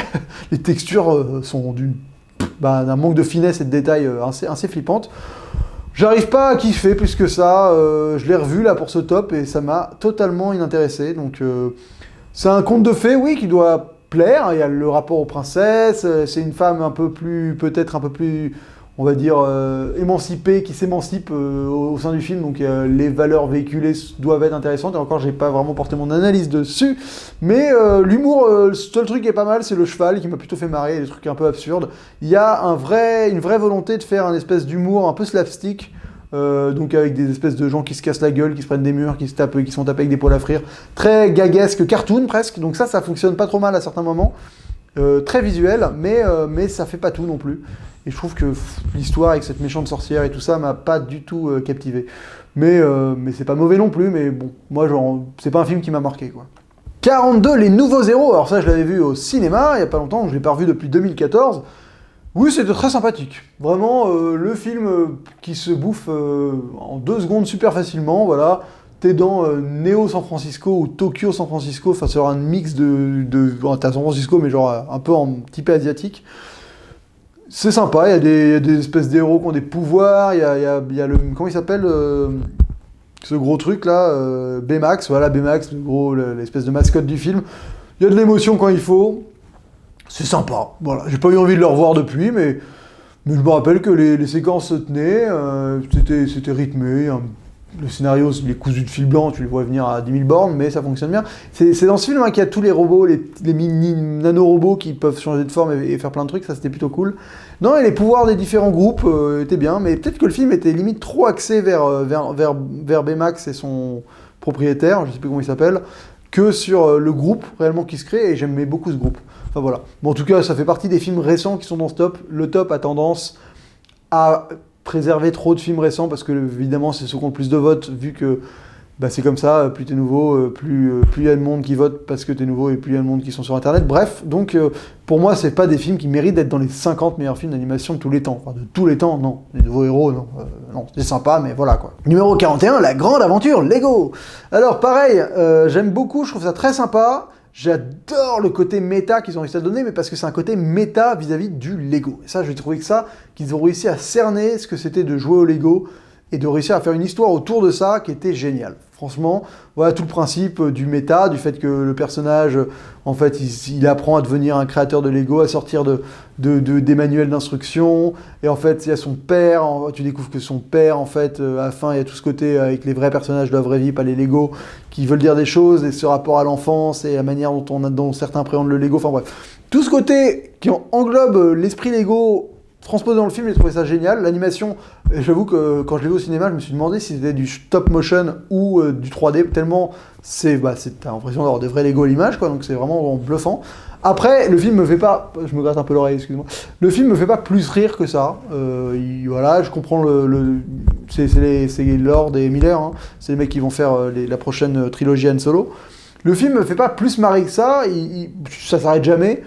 les textures sont d'un manque de finesse et de détails assez flippante. J'arrive pas à kiffer plus que ça. Je l'ai revu là pour ce top et ça m'a totalement inintéressé. Donc c'est un conte de fées, oui, qui doit plaire. Il y a le rapport aux princesses. C'est une femme peut-être un peu plus, on va dire, émancipée, qui s'émancipe au sein du film. Donc les valeurs véhiculées doivent être intéressantes. Et encore, j'ai pas vraiment porté mon analyse dessus. Mais l'humour, le seul truc qui est pas mal, c'est le cheval qui m'a plutôt fait marrer, des trucs un peu absurdes. Il y a une vraie volonté de faire un espèce d'humour un peu slapstick. Donc avec des espèces de gens qui se cassent la gueule, qui se prennent des murs, qui se sont tapés avec des poils à frire. Très gaguesque, cartoon presque. Donc ça fonctionne pas trop mal à certains moments. Très visuel, mais ça fait pas tout non plus. Et je trouve que l'histoire avec cette méchante sorcière et tout ça m'a pas du tout captivé. Mais c'est pas mauvais non plus, mais bon, moi c'est pas un film qui m'a marqué, quoi. 42, Les Nouveaux Héros. Alors ça, je l'avais vu au cinéma il y a pas longtemps, je l'ai pas revu depuis 2014. Oui, c'était très sympathique. Vraiment, le film qui se bouffe en 2 secondes super facilement, voilà. T'es dans Neo San Francisco ou Tokyo San Francisco, enfin c'est un mix t'as San Francisco mais genre un peu en type asiatique. C'est sympa, il y a des espèces d'héros qui ont des pouvoirs, il y a le... Comment il s'appelle ce gros truc là Baymax, voilà Baymax, l'espèce de mascotte du film. Il y a de l'émotion quand il faut. C'est sympa, voilà. J'ai pas eu envie de le revoir depuis, mais je me rappelle que les séquences se tenaient, c'était rythmé, le scénario, il est cousu de fil blanc, tu le vois venir à 10 000 bornes, mais ça fonctionne bien. C'est dans ce film qu'il y a tous les robots, les mini nanorobots qui peuvent changer de forme et faire plein de trucs, ça c'était plutôt cool. Non, et les pouvoirs des différents groupes étaient bien, mais peut-être que le film était limite trop axé vers Baymax et son propriétaire, je sais plus comment il s'appelle, que sur le groupe réellement qui se crée, et j'aimais beaucoup ce groupe. Enfin voilà. Bon, en tout cas, ça fait partie des films récents qui sont dans ce top. Le top a tendance à préserver trop de films récents parce que évidemment c'est ceux qui ont le plus de votes, vu que c'est comme ça, plus t'es nouveau, plus il y a de monde qui vote parce que t'es nouveau et plus il y a de monde qui sont sur internet. Bref, donc pour moi c'est pas des films qui méritent d'être dans les 50 meilleurs films d'animation de tous les temps. Enfin de tous les temps, non. Les Nouveaux Héros, non. Non, c'est sympa, mais voilà quoi. Numéro 41, La Grande Aventure Lego. Alors pareil, j'aime beaucoup, je trouve ça très sympa. J'adore le côté méta qu'ils ont réussi à donner, mais parce que c'est un côté méta vis-à-vis du Lego. Et ça, j'ai trouvé qu'ils ont réussi à cerner ce que c'était de jouer au Lego et de réussir à faire une histoire autour de ça qui était géniale. Franchement, voilà tout le principe du méta, du fait que le personnage, en fait, il apprend à devenir un créateur de Lego, à sortir des manuels d'instruction, et en fait, il y a son père, tu découvres que son père, en fait, à la fin, il y a tout ce côté avec les vrais personnages de la vraie vie, pas les Lego, qui veulent dire des choses, et ce rapport à l'enfance, et la manière dont certains appréhendent le Lego, enfin bref. Tout ce côté qui englobe l'esprit Lego transposé dans le film, j'ai trouvé ça génial. L'animation, j'avoue que quand je l'ai vu au cinéma, je me suis demandé si c'était du stop motion ou du 3D, tellement t'as l'impression d'avoir des vrais Lego à l'image, quoi, donc c'est vraiment bluffant. Après, le film me fait pas... Je me gratte un peu l'oreille, excuse-moi. Le film me fait pas plus rire que ça. Voilà, je comprends c'est Lord et Miller, hein. C'est les mecs qui vont faire la prochaine trilogie Han Solo. Le film me fait pas plus marrer que ça, ça s'arrête jamais.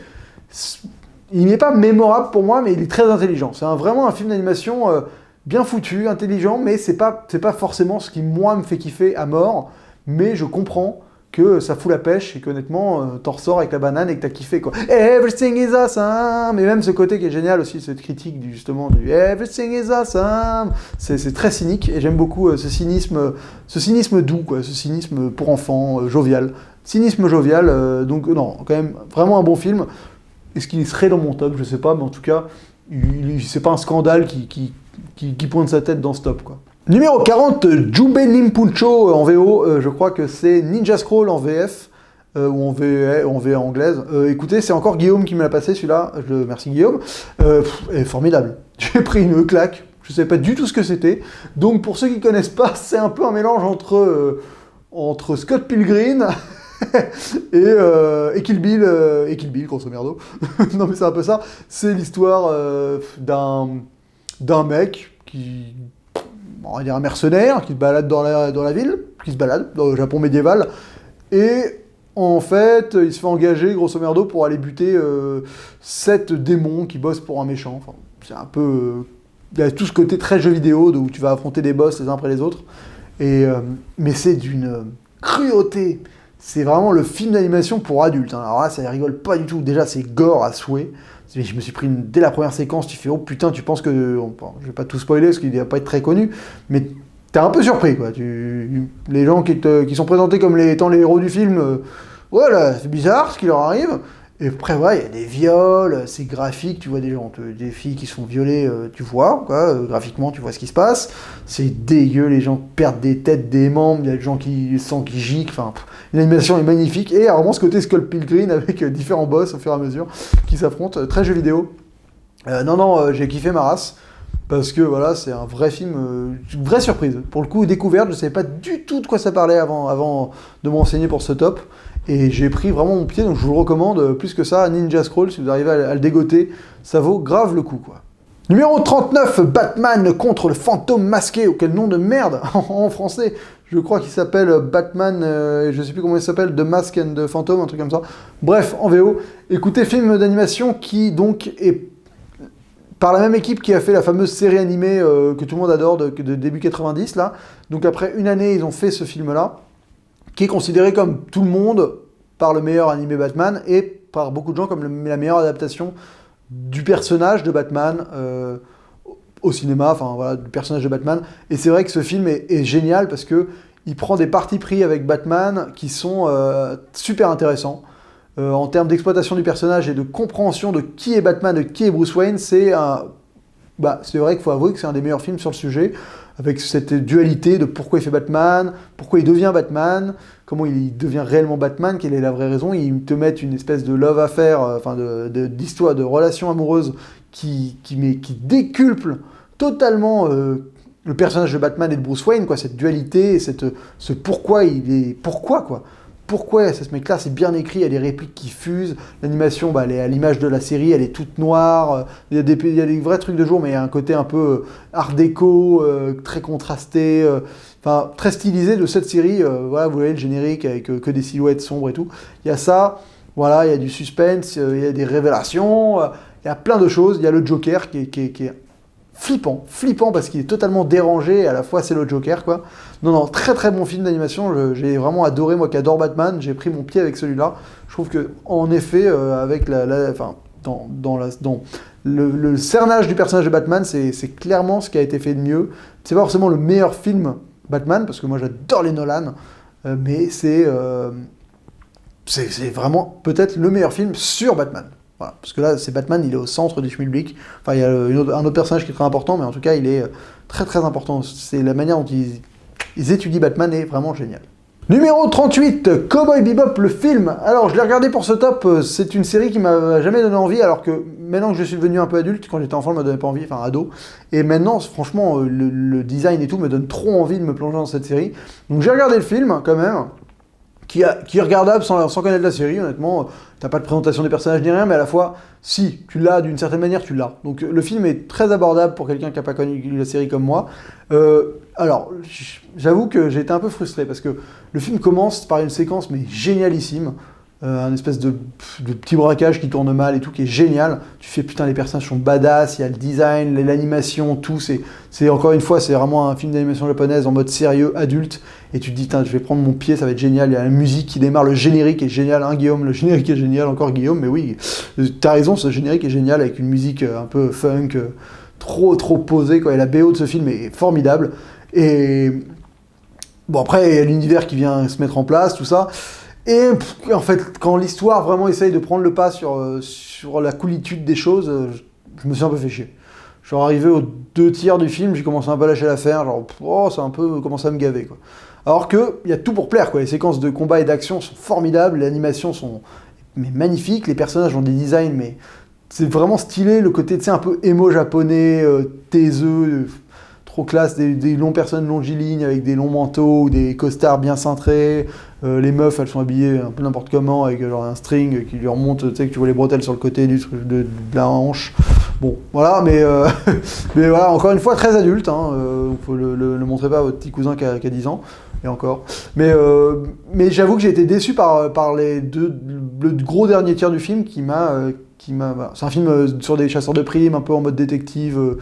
Il n'est pas mémorable pour moi, mais il est très intelligent. C'est vraiment un film d'animation bien foutu, intelligent, mais c'est pas forcément ce qui, moi, me fait kiffer à mort. Mais je comprends que ça fout la pêche et qu'honnêtement, t'en ressors avec la banane et que t'as kiffé, quoi. Everything is awesome! Mais même ce côté qui est génial aussi, cette critique justement du Everything is awesome! C'est très cynique et j'aime beaucoup ce cynisme doux, quoi, ce cynisme pour enfants, jovial. Cynisme jovial, donc non, quand même, vraiment un bon film. Est-ce qu'il serait dans mon top? Je sais pas, mais en tout cas, c'est pas un scandale qui pointe sa tête dans ce top, quoi. Numéro 40, Jube Nimpuncho en VO, je crois que c'est Ninja Scroll en VF, ou en VA anglaise. Écoutez, c'est encore Guillaume qui me l'a passé celui-là, merci Guillaume, est formidable. J'ai pris une claque, je ne savais pas du tout ce que c'était. Donc pour ceux qui ne connaissent pas, c'est un peu un mélange entre Scott Pilgrim et Kill Bill, grosso merdo. Non mais c'est un peu ça, c'est l'histoire d'un mec qui... on va dire un mercenaire qui se balade dans la ville, qui se balade dans le Japon médiéval, et en fait, il se fait engager, grosso merdo, pour aller buter 7 démons qui bossent pour un méchant. Enfin, c'est un peu... il y a tout ce côté très jeu vidéo, où tu vas affronter des boss les uns après les autres, mais c'est d'une cruauté. C'est vraiment le film d'animation pour adultes, hein. Alors là, ça rigole pas du tout. Déjà, c'est gore à souhait. Je me suis pris dès la première séquence, tu fais oh putain, tu penses que... je vais pas tout spoiler parce qu'il va pas être très connu, mais t'es un peu surpris, quoi. Les gens qui sont présentés comme étant les héros du film, voilà, c'est bizarre ce qui leur arrive. Et après, ouais, il y a des viols, c'est graphique, tu vois des filles qui se font violer, tu vois, quoi, graphiquement, tu vois ce qui se passe. C'est dégueu, les gens perdent des têtes, des membres, il y a des gens qui giclent, enfin, l'animation est magnifique. Et vraiment ce côté Skull Pilgrim avec différents boss au fur et à mesure qui s'affrontent, très jeu vidéo. Non, j'ai kiffé ma race. Parce que voilà, c'est un vrai film, une vraie surprise. Pour le coup, découverte, je ne savais pas du tout de quoi ça parlait avant de me renseigner pour ce top. Et j'ai pris vraiment mon pied, donc je vous le recommande. Plus que ça, Ninja Scroll, si vous arrivez à le dégoter, ça vaut grave le coup, quoi. Numéro 39, Batman contre le fantôme masqué, ou quel nom de merde en français. Je crois qu'il s'appelle Batman, je sais plus comment il s'appelle, The Mask and the Phantom, un truc comme ça. Bref, en VO. Écoutez, film d'animation qui donc est par la même équipe qui a fait la fameuse série animée que tout le monde adore de début 90, là. Donc après une année, ils ont fait ce film-là, qui est considéré comme tout le monde par le meilleur animé Batman, et par beaucoup de gens comme la meilleure adaptation du personnage de Batman au cinéma, enfin voilà, du personnage de Batman. Et c'est vrai que ce film est génial, parce que il prend des partis pris avec Batman qui sont super intéressants. En termes d'exploitation du personnage et de compréhension de qui est Batman, de qui est Bruce Wayne, c'est vrai qu'il faut avouer que c'est un des meilleurs films sur le sujet, avec cette dualité de pourquoi il fait Batman, pourquoi il devient Batman, comment il devient réellement Batman, quelle est la vraie raison. Ils te mettent une espèce de love affair, d'histoire, de relation amoureuse qui décuple totalement le personnage de Batman et de Bruce Wayne, quoi, cette dualité, ce pourquoi quoi. Pourquoi ce mec-là, c'est bien écrit, il y a des répliques qui fusent, l'animation, elle est à l'image de la série, elle est toute noire, il y a des vrais trucs de jour, mais il y a un côté un peu art déco, très contrasté, très stylisé de cette série. Voilà, vous voyez le générique avec que des silhouettes sombres et tout. Il y a ça, voilà, il y a du suspense, il y a des révélations, il y a plein de choses. Il y a le Joker qui est flippant parce qu'il est totalement dérangé, et à la fois c'est le Joker, quoi. Non, très très bon film d'animation, j'ai vraiment adoré, moi qui adore Batman, j'ai pris mon pied avec celui-là. Je trouve que en effet, avec dans le cernage du personnage de Batman, c'est clairement ce qui a été fait de mieux. C'est pas forcément le meilleur film Batman, parce que moi j'adore les Nolan, mais c'est vraiment peut-être le meilleur film sur Batman. Voilà, parce que là, c'est Batman, il est au centre du schmilblick. Enfin, il y a un autre personnage qui est très important, mais en tout cas, il est très très important. C'est la manière dont ils étudient Batman est vraiment géniale. Numéro 38, Cowboy Bebop, le film. Alors, je l'ai regardé pour ce top, c'est une série qui m'a jamais donné envie, alors que maintenant que je suis devenu un peu adulte, quand j'étais enfant, elle me donnait pas envie, enfin ado. Et maintenant, franchement, le design et tout me donne trop envie de me plonger dans cette série. Donc j'ai regardé le film, quand même, qui est regardable sans connaître la série, honnêtement. T'as pas de présentation des personnages ni rien, mais à la fois, si, tu l'as d'une certaine manière, tu l'as. Donc le film est très abordable pour quelqu'un qui n'a pas connu la série comme moi. Alors, j'avoue que j'ai été un peu frustré, parce que le film commence par une séquence, mais génialissime. Un espèce de petit braquage qui tourne mal et tout, qui est génial. Tu fais, putain, les personnages sont badass, il y a le design, l'animation, tout. C'est encore une fois, c'est vraiment un film d'animation japonaise en mode sérieux, adulte. Et tu te dis, putain, je vais prendre mon pied, ça va être génial. Il y a la musique qui démarre, le générique est génial, hein, Guillaume, le générique est génial, encore Guillaume, mais oui, t'as raison, ce générique est génial avec une musique un peu funk, trop posée, quoi. Et la BO de ce film est formidable. Et bon, après, il y a l'univers qui vient se mettre en place, tout ça. Et en fait, quand l'histoire vraiment essaye de prendre le pas sur la coolitude des choses, je me suis un peu fait chier. Je suis arrivé aux 2 tiers du film, j'ai commencé un peu à lâcher l'affaire, genre, oh, ça a un peu commencé à me gaver, quoi. Alors qu'il y a tout pour plaire, quoi. Les séquences de combat et d'action sont formidables, les animations sont magnifiques, les personnages ont des designs, mais c'est vraiment stylé, le côté, tu sais, un peu émo japonais, taiseux, trop classe, des longues personnes longilignes avec des longs manteaux, des costards bien cintrés. Les meufs, elles sont habillées un peu n'importe comment, avec genre un string qui lui remonte, tu sais, que tu vois les bretelles sur le côté de la hanche. Bon, voilà, mais voilà, encore une fois, très adulte, hein, faut le montrer pas à votre petit cousin qui a 10 ans, et encore. Mais j'avoue que j'ai été déçu par le gros dernier tiers du film qui m'a... voilà. C'est un film sur des chasseurs de primes, un peu en mode détective.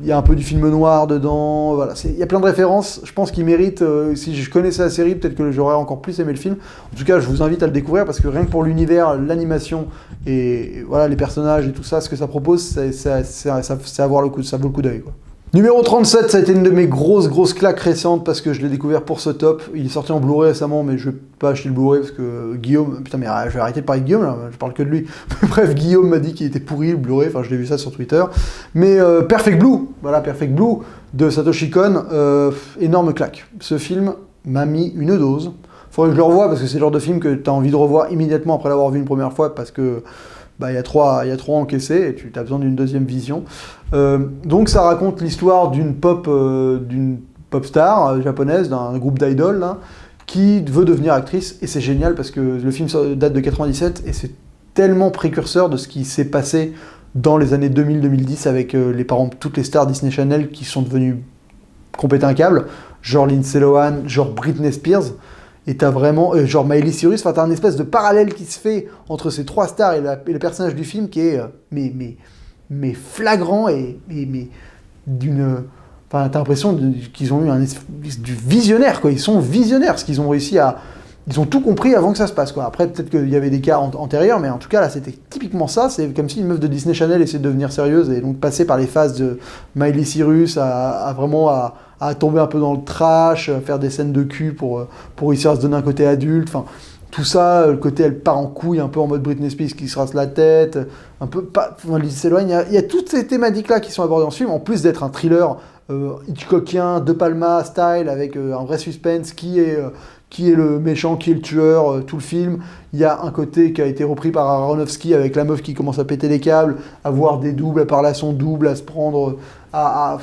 Il y a un peu du film noir dedans, voilà. Il y a plein de références, je pense qu'il mérite, si je connaissais la série, peut-être que j'aurais encore plus aimé le film. En tout cas, je vous invite à le découvrir, parce que rien que pour l'univers, l'animation, et voilà, les personnages et tout ça, ce que ça propose, c'est à voir le coup, ça vaut le coup d'œil, quoi. Numéro 37, ça a été une de mes grosses claques récentes, parce que je l'ai découvert pour ce top. Il est sorti en Blu-ray récemment, mais je vais pas acheter le Blu-ray parce que Guillaume... Putain, mais je vais arrêter de parler de Guillaume, là, je parle que de lui. Bref, Guillaume m'a dit qu'il était pourri, le Blu-ray, enfin je l'ai vu ça sur Twitter. Mais Perfect Blue, voilà, Perfect Blue, de Satoshi Kon, énorme claque. Ce film m'a mis une dose. Faudrait que je le revoie, parce que c'est le genre de film que tu as envie de revoir immédiatement après l'avoir vu une première fois, parce que... il y a trois encaissés et tu as besoin d'une deuxième vision. Donc ça raconte l'histoire d'une pop star japonaise, d'un groupe d'idoles, là, qui veut devenir actrice, et c'est génial parce que le film date de 97 et c'est tellement précurseur de ce qui s'est passé dans les années 2000-2010 avec toutes les stars Disney Channel qui sont devenues complètement un câble, genre Lindsay Lohan, genre Britney Spears. Et t'as vraiment, genre Miley Cyrus, enfin t'as un espèce de parallèle qui se fait entre ces 3 stars et le personnage du film qui est mais flagrant et d'une... Enfin t'as l'impression qu'ils ont eu du visionnaire, quoi. Ils sont visionnaires, parce qu'ils ont réussi à... Ils ont tout compris avant que ça se passe, quoi. Après peut-être qu'il y avait des cas antérieurs, mais en tout cas là c'était typiquement ça. C'est comme si une meuf de Disney Channel essayait de devenir sérieuse et donc passer par les phases de Miley Cyrus à vraiment à tomber un peu dans le trash, à faire des scènes de cul pour réussir à se donner un côté adulte, enfin tout ça, le côté elle part en couille un peu en mode Britney Spears qui se rase la tête, un peu pas, il s'éloigne, il y a toutes ces thématiques là qui sont abordées dans ce film, en plus d'être un thriller Hitchcockien, De Palma style, avec un vrai suspense, qui est le méchant, qui est le tueur, tout le film. Il y a un côté qui a été repris par Aronofsky avec la meuf qui commence à péter les câbles, à voir des doubles, à parler à son double, à se prendre, à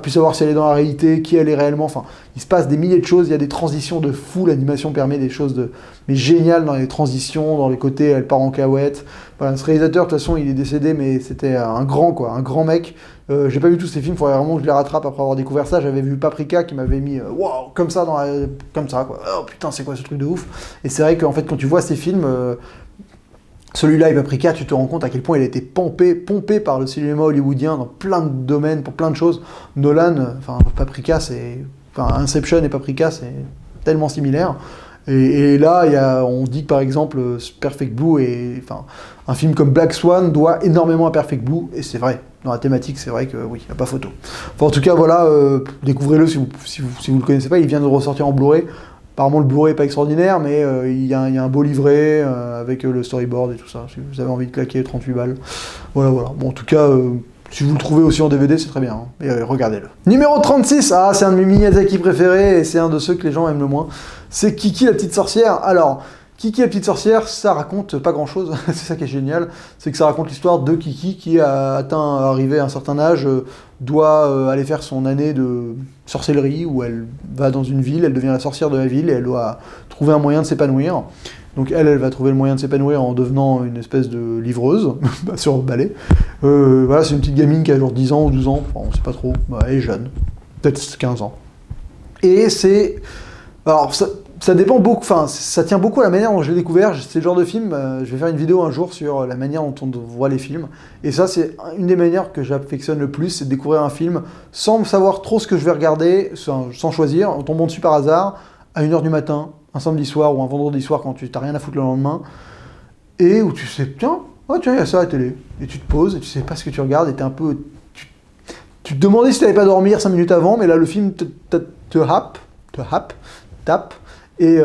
plus savoir si elle est dans la réalité, qui elle est réellement. Enfin, il se passe des milliers de choses, il y a des transitions de fou, l'animation permet des choses mais géniales dans les transitions, dans les côtés, elle part en cahuète. Voilà, ce réalisateur, de toute façon, il est décédé, mais c'était un grand mec. J'ai pas vu tous ces films, il faudrait vraiment que je les rattrape après avoir découvert ça. J'avais vu Paprika qui m'avait mis wow, comme ça, quoi. Oh putain, c'est quoi ce truc de ouf. Et c'est vrai qu'en fait, quand tu vois ces films, celui-là et Paprika, tu te rends compte à quel point il a été pompé par le cinéma hollywoodien dans plein de domaines, pour plein de choses. Nolan, Paprika, Inception et Paprika, c'est tellement similaire. Et là, on dit que par exemple, Perfect Blue un film comme Black Swan doit énormément à Perfect Blue, et c'est vrai. Dans la thématique, c'est vrai que oui, il n'y a pas photo. Enfin, en tout cas, voilà, découvrez-le si vous ne le connaissez pas. Il vient de ressortir en Blu-ray. Apparemment, le Blu-ray n'est pas extraordinaire, mais il y a un beau livret avec le storyboard et tout ça. Si vous avez envie de claquer 38 balles. Voilà. Bon, en tout cas, si vous le trouvez aussi en DVD, c'est très bien. Hein. Et regardez-le. Numéro 36, c'est un de mes Miyazaki préférés, et c'est un de ceux que les gens aiment le moins. C'est Kiki la petite sorcière. Alors, Kiki la petite sorcière, ça raconte pas grand chose, c'est ça qui est génial, c'est que ça raconte l'histoire de Kiki qui a arrivé à un certain âge, doit aller faire son année de sorcellerie, où elle va dans une ville, elle devient la sorcière de la ville, et elle doit trouver un moyen de s'épanouir. Donc elle va trouver le moyen de s'épanouir en devenant une espèce de livreuse, sur balai. Voilà, c'est une petite gamine qui a genre 10 ans ou 12 ans, enfin, on sait pas trop, elle est jeune, peut-être 15 ans. Et c'est... Alors, ça dépend beaucoup, enfin, ça tient beaucoup à la manière dont je l'ai découvert. C'est le genre de film, je vais faire une vidéo un jour sur la manière dont on voit les films. Et ça, c'est une des manières que j'affectionne le plus, c'est de découvrir un film sans savoir trop ce que je vais regarder, sans choisir, en tombant dessus par hasard, à 1h du matin, un samedi soir ou un vendredi soir quand tu n'as rien à foutre le lendemain, et où tu sais, tiens, il y a ça à la télé. Et tu te poses, et tu sais pas ce que tu regardes, et t'es un peu... Tu te demandais si tu n'allais pas dormir 5 minutes avant, mais là, le film tape, et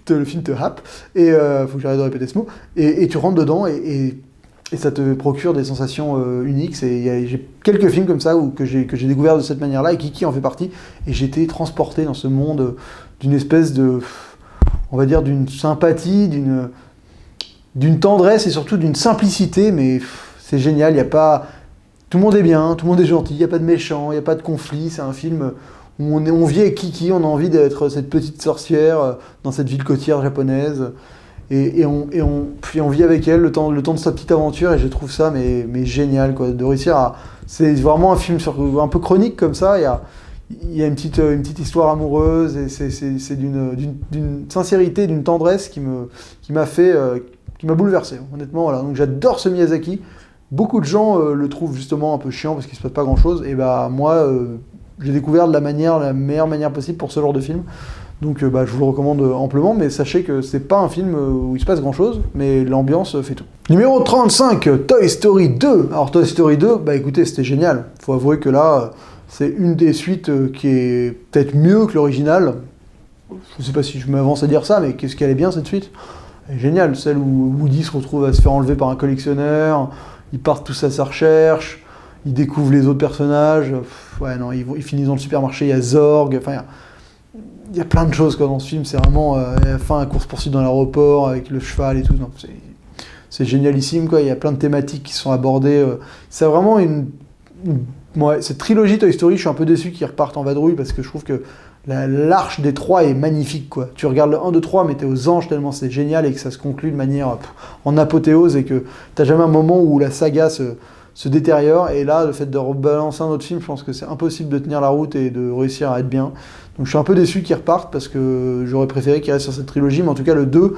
le film te happe, et faut que j'arrête de répéter ce mot, et tu rentres dedans, et ça te procure des sensations uniques. J'ai quelques films comme ça que j'ai découvert de cette manière-là, et Kiki en fait partie, et j'ai été transporté dans ce monde d'une espèce de, on va dire, d'une sympathie, d'une tendresse, et surtout d'une simplicité, mais c'est génial, il y a pas... Tout le monde est bien, tout le monde est gentil, il n'y a pas de méchants, il n'y a pas de conflit, c'est un film... où on vit avec Kiki, on a envie d'être cette petite sorcière dans cette ville côtière japonaise, et on vit avec elle le temps de sa petite aventure, et je trouve ça mais génial, quoi, de réussir à... C'est vraiment un film un peu chronique comme ça, il y a une petite histoire amoureuse, et c'est d'une sincérité, d'une tendresse qui m'a bouleversé, honnêtement, voilà. Donc j'adore ce Miyazaki. Beaucoup de gens le trouvent justement un peu chiant parce qu'il se passe pas grand chose, et moi... j'ai découvert de la meilleure manière possible pour ce genre de film. Donc je vous le recommande amplement, mais sachez que c'est pas un film où il se passe grand chose, mais l'ambiance fait tout. Numéro 35, Toy Story 2. Alors Toy Story 2, écoutez, c'était génial. Faut avouer que là, c'est une des suites qui est peut-être mieux que l'original. Je sais pas si je m'avance à dire ça, mais qu'est-ce qu'elle est bien cette suite. Elle est géniale, celle où Woody se retrouve à se faire enlever par un collectionneur, ils partent tous à sa recherche, ils découvrent les autres personnages, ouais, non, ils finissent dans le supermarché, il y a Zorg, enfin, il y a plein de choses quoi, dans ce film, c'est vraiment, à la fin, la course-poursuite dans l'aéroport, avec le cheval et tout, non, c'est génialissime, quoi, il y a plein de thématiques qui sont abordées, c'est vraiment ouais, cette trilogie Toy Story, je suis un peu déçu qu'ils repartent en vadrouille, parce que je trouve que l'arche des trois est magnifique, quoi. Tu regardes le 1, 2, 3, mais t'es aux anges tellement c'est génial, et que ça se conclut de manière en apothéose, et que t'as jamais un moment où la saga se détériore, et là, le fait de rebalancer un autre film, je pense que c'est impossible de tenir la route et de réussir à être bien. Donc je suis un peu déçu qu'ils repartent, parce que j'aurais préféré qu'ils restent sur cette trilogie, mais en tout cas, le 2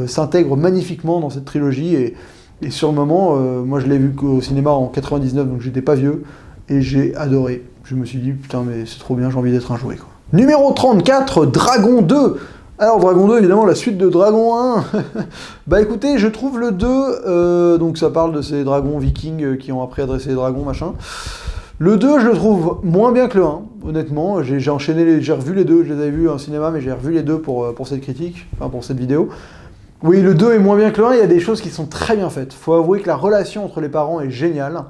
s'intègre magnifiquement dans cette trilogie, et sur le moment, moi je l'ai vu au cinéma en 99, donc j'étais pas vieux, et j'ai adoré. Je me suis dit, putain, mais c'est trop bien, j'ai envie d'être un jouet, quoi. Numéro 34, Dragon 2. Alors Dragon 2, évidemment, la suite de Dragon 1. Écoutez, je trouve le 2, donc ça parle de ces dragons vikings qui ont appris à dresser les dragons, machin. Le 2, je le trouve moins bien que le 1, honnêtement. J'ai enchaîné, j'ai revu les deux, je les avais vus en cinéma, mais j'ai revu les deux pour cette critique, enfin pour cette vidéo. Oui, le 2 est moins bien que le 1, il y a des choses qui sont très bien faites. Faut avouer que la relation entre les parents est géniale.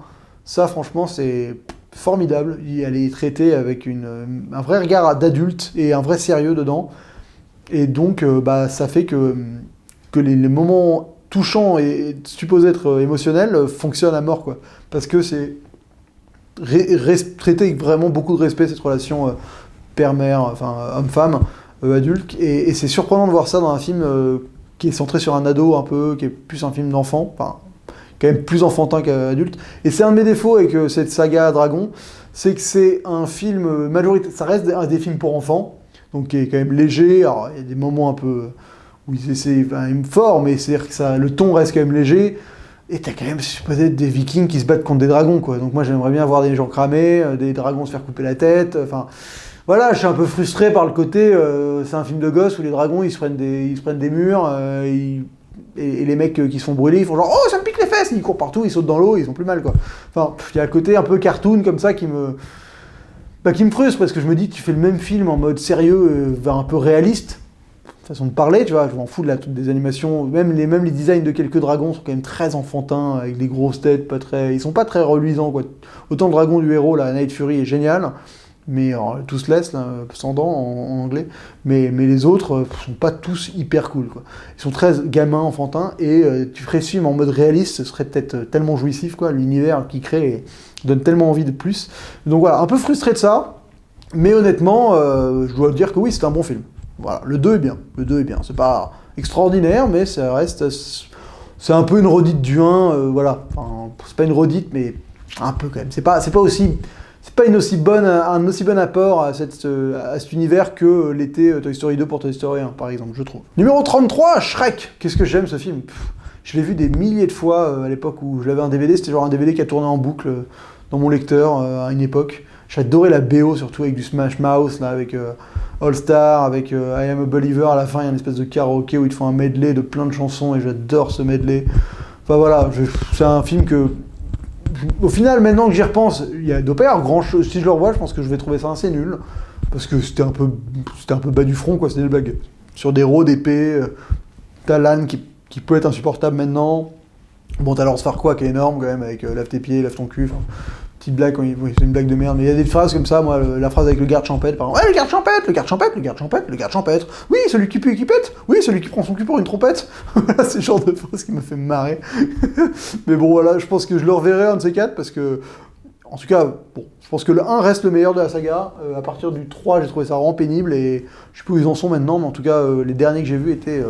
Ça, franchement, c'est formidable. Elle est traitée avec un vrai regard d'adulte et un vrai sérieux dedans. Et donc, ça fait que les moments touchants et supposés être émotionnels fonctionnent à mort, quoi. Parce que c'est traité avec vraiment beaucoup de respect, cette relation père-mère, enfin homme-femme, adulte. Et c'est surprenant de voir ça dans un film qui est centré sur un ado un peu, qui est plus un film d'enfant, enfin, quand même plus enfantin qu'adulte. Et c'est un de mes défauts avec cette saga Dragon, c'est que c'est un film majoritaire, ça reste des films pour enfants, donc qui est quand même léger. Alors il y a des moments un peu où ils essaient, enfin, fort, mais c'est-à-dire que le ton reste quand même léger. Et t'as quand même supposé des vikings qui se battent contre des dragons, quoi. Donc moi j'aimerais bien voir des gens cramer, des dragons se faire couper la tête. Enfin, voilà, je suis un peu frustré par le côté, c'est un film de gosse où les dragons ils se prennent des murs, et les mecs qui se font brûler, ils font genre oh ça me pique les fesses, ils courent partout, ils sautent dans l'eau, ils ont plus mal, quoi. Enfin, il y a le côté un peu cartoon comme ça qui me frustre, parce que je me dis tu fais le même film en mode sérieux, un peu réaliste. Façon de parler, tu vois, je m'en fous des animations, même les designs de quelques dragons sont quand même très enfantins, avec des grosses têtes, ils sont pas très reluisants, quoi. Autant le dragon du héros, là, Night Fury, est génial, mais tous laissent, là, sans dents en anglais, mais les autres sont pas tous hyper cool, quoi. Ils sont très gamins, enfantins, et tu ferais ce film en mode réaliste, ce serait peut-être tellement jouissif, quoi, l'univers qu'il crée donne tellement envie de plus. Donc voilà, un peu frustré de ça, mais honnêtement, je dois dire que oui, c'est un bon film. Voilà, le 2 est bien, c'est pas extraordinaire, mais ça reste... C'est un peu une redite du 1, voilà, enfin, c'est pas une redite, mais un peu quand même. C'est pas aussi... C'est pas un aussi bon apport à cet univers que l'était Toy Story 2 pour Toy Story 1, par exemple, je trouve. Numéro 33, Shrek. Qu'est-ce que j'aime ce film. Je l'ai vu des milliers de fois à l'époque où j'avais un DVD. C'était genre un DVD qui a tourné en boucle dans mon lecteur à une époque. J'adorais la BO, surtout avec du Smash Mouth, là, avec All Star, avec I Am a Believer. À la fin, il y a une espèce de karaoké où ils te font un medley de plein de chansons et j'adore ce medley. Enfin voilà, c'est un film que... Au final, maintenant que j'y repense, il doit pas y avoir grand chose. Si je le revois, je pense que je vais trouver ça assez nul. Parce que c'était un peu bas du front, quoi. C'était des blagues sur des rods d'épée. T'as l'âne qui peut être insupportable maintenant. Bon, t'as Lance Farquaad qui est énorme quand même, avec lave tes pieds, lave ton cul. Petite blague, oui, c'est une blague de merde. Mais il y a des phrases comme ça, moi, la phrase avec le garde champêtre, par exemple. Ouais, le garde champêtre, le garde champêtre, le garde champêtre, le garde champêtre. Oui, celui qui pue et qui pète. Oui, celui qui prend son cul pour une trompette. Voilà, c'est le genre de phrase qui me fait marrer. Mais bon, voilà, je pense que je le reverrai un de ces quatre, parce que, en tout cas, bon, je pense que le 1 reste le meilleur de la saga. À partir du 3, j'ai trouvé ça vraiment pénible, et je sais plus où ils en sont maintenant, mais en tout cas, les derniers que j'ai vus étaient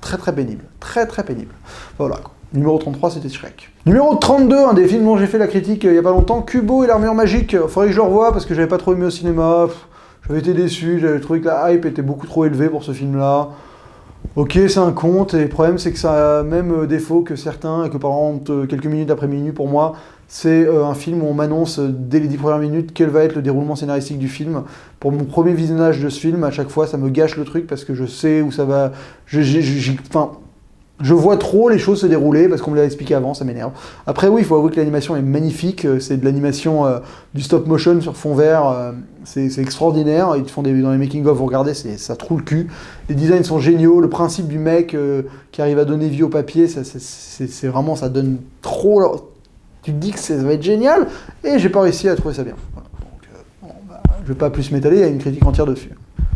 très très pénibles. Très très pénibles. Voilà, quoi. Numéro 33, c'était Shrek. Numéro 32, un des films dont j'ai fait la critique il y a pas longtemps, Kubo et l'armure magique. Faudrait que je le revoie parce que j'avais pas trop aimé au cinéma. J'avais été déçu, j'avais trouvé que la hype était beaucoup trop élevée pour ce film-là. Ok, c'est un conte, et le problème c'est que ça a même défaut que certains, et que par exemple, quelques minutes après minuit pour moi, c'est un film où on m'annonce dès les 10 premières minutes quel va être le déroulement scénaristique du film. Pour mon premier visionnage de ce film, à chaque fois, ça me gâche le truc parce que je sais où ça va... Je vois trop les choses se dérouler parce qu'on me l'a expliqué avant, ça m'énerve. Après oui, il faut avouer que l'animation est magnifique, c'est de l'animation du stop motion sur fond vert, c'est extraordinaire. Ils te font dans les making-of, vous regardez, ça trouve le cul. Les designs sont géniaux, le principe du mec qui arrive à donner vie au papier, c'est vraiment, ça donne trop... Tu te dis que ça va être génial, et j'ai pas réussi à trouver ça bien. Voilà. Donc, je vais pas plus m'étaler, il y a une critique entière dessus.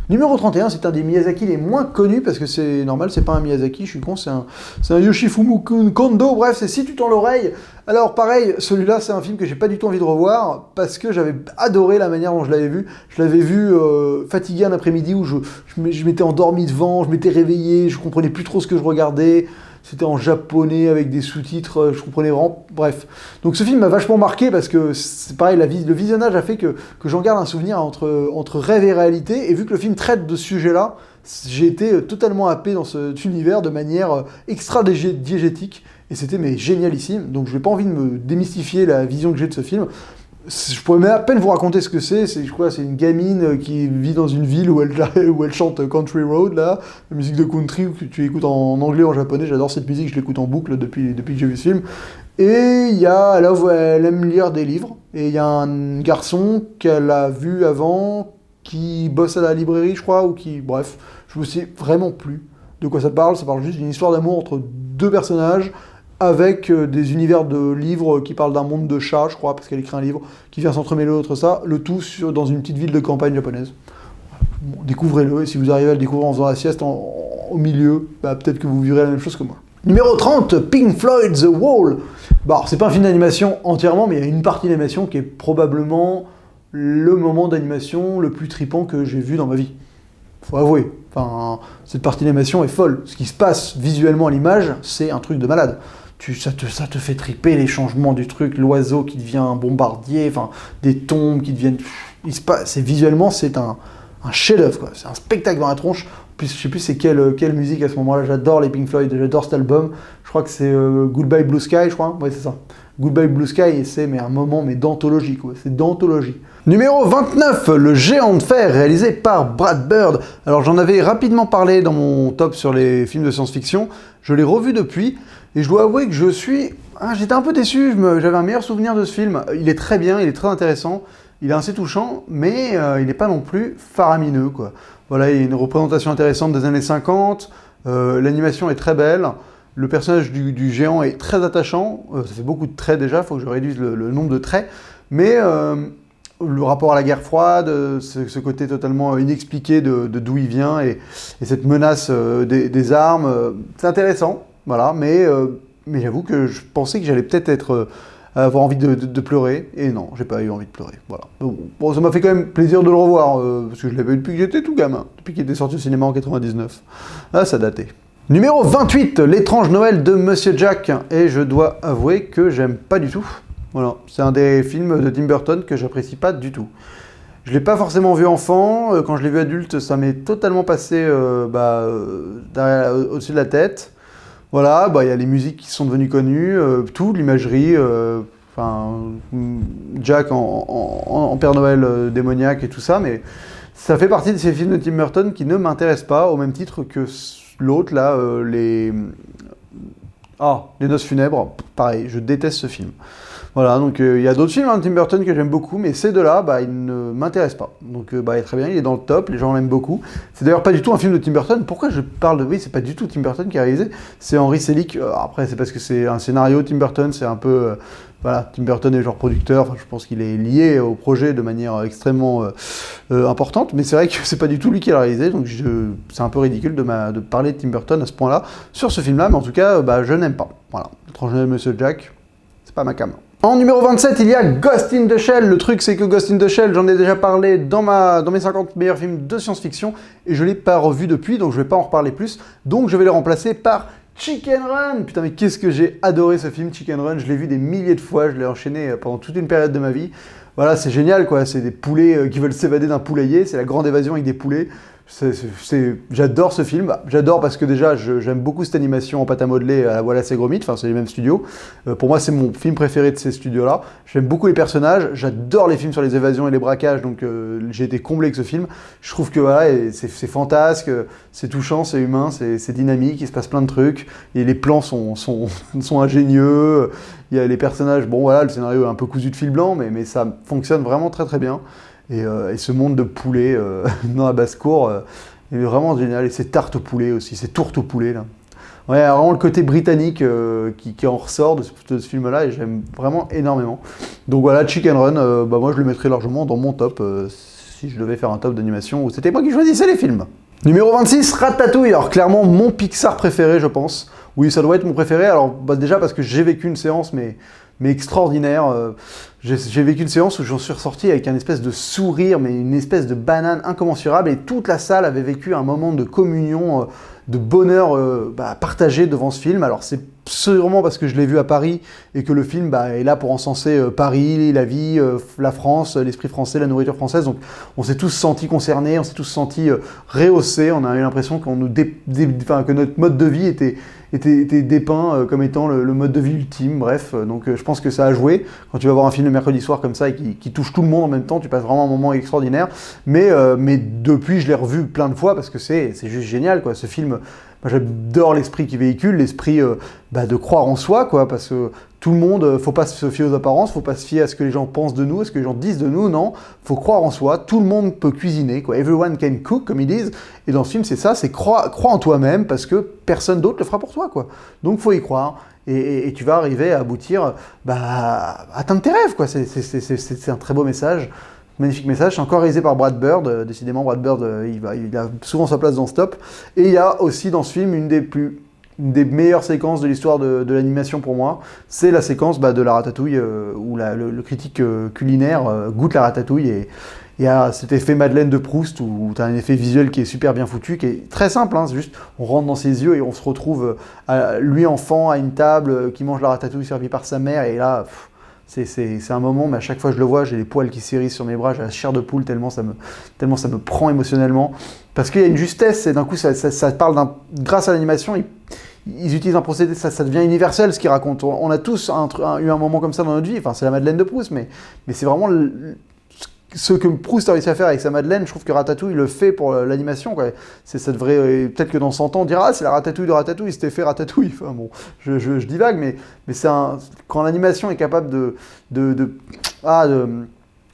Numéro 31, c'est un des Miyazaki les moins connus, parce que c'est normal, c'est pas un Miyazaki, je suis con, c'est un Yoshifumu Kondo, bref, c'est Si tu tends l'oreille. Alors pareil, celui-là, c'est un film que j'ai pas du tout envie de revoir, parce que j'avais adoré la manière dont je l'avais vu. Je l'avais vu fatigué un après-midi où je m'étais endormi devant, je m'étais réveillé, je comprenais plus trop ce que je regardais. C'était en japonais avec des sous-titres, je comprenais vraiment... Bref. Donc ce film m'a vachement marqué parce que, c'est pareil, le visionnage a fait que j'en garde un souvenir entre rêve et réalité. Et vu que le film traite de ce sujet-là, j'ai été totalement happé dans cet univers de manière extra-diégétique. Et c'était génialissime. Donc je n'ai pas envie de me démystifier la vision que j'ai de ce film. Je pourrais même à peine vous raconter ce que c'est. C'est une gamine qui vit dans une ville où elle chante Country Road, là, la musique de country que tu écoutes en anglais ou en japonais. J'adore cette musique, je l'écoute en boucle depuis que j'ai vu ce film. Et elle aime lire des livres. Et il y a un garçon qu'elle a vu avant qui bosse à la librairie, je crois, bref, je me sais vraiment plus de quoi ça parle. Ça parle juste d'une histoire d'amour entre deux personnages, avec des univers de livres qui parlent d'un monde de chats, je crois, parce qu'elle écrit un livre qui vient s'entremêler l'autre, ça, le tout dans une petite ville de campagne japonaise. Bon, découvrez-le, et si vous arrivez à le découvrir en faisant la sieste au milieu, peut-être que vous verrez la même chose que moi. Numéro 30, Pink Floyd, The Wall. Bon, c'est pas un film d'animation entièrement, mais il y a une partie d'animation qui est probablement le moment d'animation le plus tripant que j'ai vu dans ma vie. Faut avouer. Enfin, cette partie d'animation est folle. Ce qui se passe visuellement à l'image, c'est un truc de malade. Ça te fait triper les changements du truc, l'oiseau qui devient un bombardier, enfin, des tombes qui deviennent... Visuellement, c'est un chef-d'œuvre, quoi. C'est un spectacle dans la tronche. En plus, je sais plus c'est quelle musique à ce moment-là. J'adore les Pink Floyd, j'adore cet album. Je crois que c'est Goodbye Blue Sky, je crois. Ouais, c'est ça. Goodbye Blue Sky, et c'est un moment d'anthologie, quoi. C'est d'anthologie. Numéro 29, Le Géant de Fer, réalisé par Brad Bird. Alors j'en avais rapidement parlé dans mon top sur les films de science-fiction. Je l'ai revu depuis, et je dois avouer que j'étais un peu déçu. J'avais un meilleur souvenir de ce film. Il est très bien, il est très intéressant, il est assez touchant, mais il n'est pas non plus faramineux, quoi. Voilà, il y a une représentation intéressante des années 50, l'animation est très belle. Le personnage du géant est très attachant, ça fait beaucoup de traits déjà, il faut que je réduise le nombre de traits, mais le rapport à la guerre froide, ce côté totalement inexpliqué de d'où il vient et cette menace des armes, c'est intéressant, voilà, mais j'avoue que je pensais que j'allais peut-être avoir envie de pleurer, et non, j'ai pas eu envie de pleurer, voilà. Bon, ça m'a fait quand même plaisir de le revoir, parce que je l'avais vu depuis que j'étais tout gamin, depuis qu'il était sorti au cinéma en 99. Ah, ça datait. Numéro 28, L'étrange Noël de Monsieur Jack, et je dois avouer que j'aime pas du tout. Voilà, c'est un des films de Tim Burton que j'apprécie pas du tout. Je l'ai pas forcément vu enfant, quand je l'ai vu adulte, ça m'est totalement passé au-dessus de la tête. Voilà, il y a les musiques qui sont devenues connues, tout, l'imagerie, Jack en Père Noël démoniaque et tout ça, mais ça fait partie de ces films de Tim Burton qui ne m'intéressent pas, au même titre que l'autre, là, les Noces funèbres, pareil, je déteste ce film. Voilà, donc il y a d'autres films de Tim Burton que j'aime beaucoup, mais ces deux-là, ils ne m'intéressent pas. Donc très bien, il est dans le top, les gens l'aiment beaucoup. C'est d'ailleurs pas du tout un film de Tim Burton. Pourquoi je parle de... Oui, c'est pas du tout Tim Burton qui a réalisé, c'est Henry Selick. Après, c'est parce que c'est un scénario Tim Burton, c'est un peu... voilà, Tim Burton est genre producteur, je pense qu'il est lié au projet de manière extrêmement importante, mais c'est vrai que c'est pas du tout lui qui l'a réalisé, donc c'est un peu ridicule de parler de Tim Burton à ce point-là, sur ce film-là, mais en tout cas, je n'aime pas. Voilà, L'étrange Noël de Monsieur Jack, c'est pas ma cam. En numéro 27, il y a Ghost in the Shell. Le truc, c'est que Ghost in the Shell, j'en ai déjà parlé dans mes 50 meilleurs films de science-fiction, et je ne l'ai pas revu depuis, donc je ne vais pas en reparler plus, donc je vais le remplacer par Chicken Run. Putain, mais qu'est-ce que j'ai adoré ce film, Chicken Run. Je l'ai vu des milliers de fois, je l'ai enchaîné pendant toute une période de ma vie. Voilà, c'est génial, quoi. C'est des poulets qui veulent s'évader d'un poulailler, c'est la grande évasion avec des poulets. J'adore ce film, j'adore parce que déjà j'aime beaucoup cette animation en pâte à modeler à la Wallace et Gromit, c'est les mêmes studios. Pour moi c'est mon film préféré de ces studios-là. J'aime beaucoup les personnages, j'adore les films sur les évasions et les braquages, donc j'ai été comblé avec ce film. Je trouve que voilà, c'est fantasque, c'est touchant, c'est humain, c'est dynamique, il se passe plein de trucs, et les plans sont ingénieux, il y a les personnages, bon voilà, le scénario est un peu cousu de fil blanc, mais ça fonctionne vraiment très très bien. Et ce monde de poulet dans la basse-cour est vraiment génial. Et ces tartes au poulet aussi, ces tourtes au poulet là. Ouais, vraiment le côté britannique qui en ressort de ce film-là et j'aime vraiment énormément. Donc voilà, Chicken Run, moi je le mettrais largement dans mon top si je devais faire un top d'animation où c'était moi qui choisissais les films. Numéro 26, Ratatouille. Alors clairement mon Pixar préféré, je pense. Oui, ça doit être mon préféré. Alors déjà parce que j'ai vécu une séance, mais extraordinaire. J'ai vécu une séance où j'en suis ressorti avec un espèce de sourire, mais une espèce de banane incommensurable, et toute la salle avait vécu un moment de communion, de bonheur partagé devant ce film. Alors c'est sûrement parce que je l'ai vu à Paris et que le film est là pour encenser Paris, la vie, la France, l'esprit français, la nourriture française. Donc on s'est tous sentis concernés, on s'est tous sentis rehaussés. On a eu l'impression que notre mode de vie était dépeint comme étant le mode de vie ultime. Bref, donc je pense que ça a joué. Quand tu vas voir un film le mercredi soir comme ça et qui touche tout le monde en même temps, tu passes vraiment un moment extraordinaire. Mais depuis, je l'ai revu plein de fois parce que c'est juste génial, quoi. Ce film, moi, j'adore l'esprit qu'il véhicule, l'esprit de croire en soi, quoi, parce que tout le monde, faut pas se fier aux apparences, faut pas se fier à ce que les gens pensent de nous, à ce que les gens disent de nous, non, faut croire en soi, tout le monde peut cuisiner, quoi. Everyone can cook, comme ils disent, et dans ce film, c'est ça, c'est crois en toi-même, parce que personne d'autre le fera pour toi, quoi. Donc faut y croire, et tu vas arriver à aboutir, à atteindre tes rêves, quoi. C'est un très beau message. Magnifique message, c'est encore réalisé par Brad Bird, décidément Brad Bird, il a souvent sa place dans ce top. Et il y a aussi dans ce film une des meilleures séquences de l'histoire de l'animation pour moi, c'est la séquence de la ratatouille, où le critique culinaire goûte la ratatouille, et il y a cet effet Madeleine de Proust, où tu as un effet visuel qui est super bien foutu, qui est très simple, c'est juste on rentre dans ses yeux et on se retrouve, lui enfant, à une table, qui mange la ratatouille servie par sa mère, et là... C'est un moment, mais à chaque fois que je le vois, j'ai les poils qui s'érissent sur mes bras, j'ai la chair de poule, tellement ça me prend émotionnellement. Parce qu'il y a une justesse, et d'un coup, ça parle grâce à l'animation, ils utilisent un procédé, ça devient universel ce qu'ils racontent. On a tous eu un moment comme ça dans notre vie, enfin c'est la Madeleine de Proust, mais c'est vraiment ce que Proust a réussi à faire avec sa Madeleine. Je trouve que Ratatouille le fait pour l'animation, quoi. Ça devrait, peut-être que dans 100 ans, on dira « Ah, c'est la Ratatouille de Ratatouille, c'était fait Ratatouille ». Enfin bon, je divague, mais quand l'animation est capable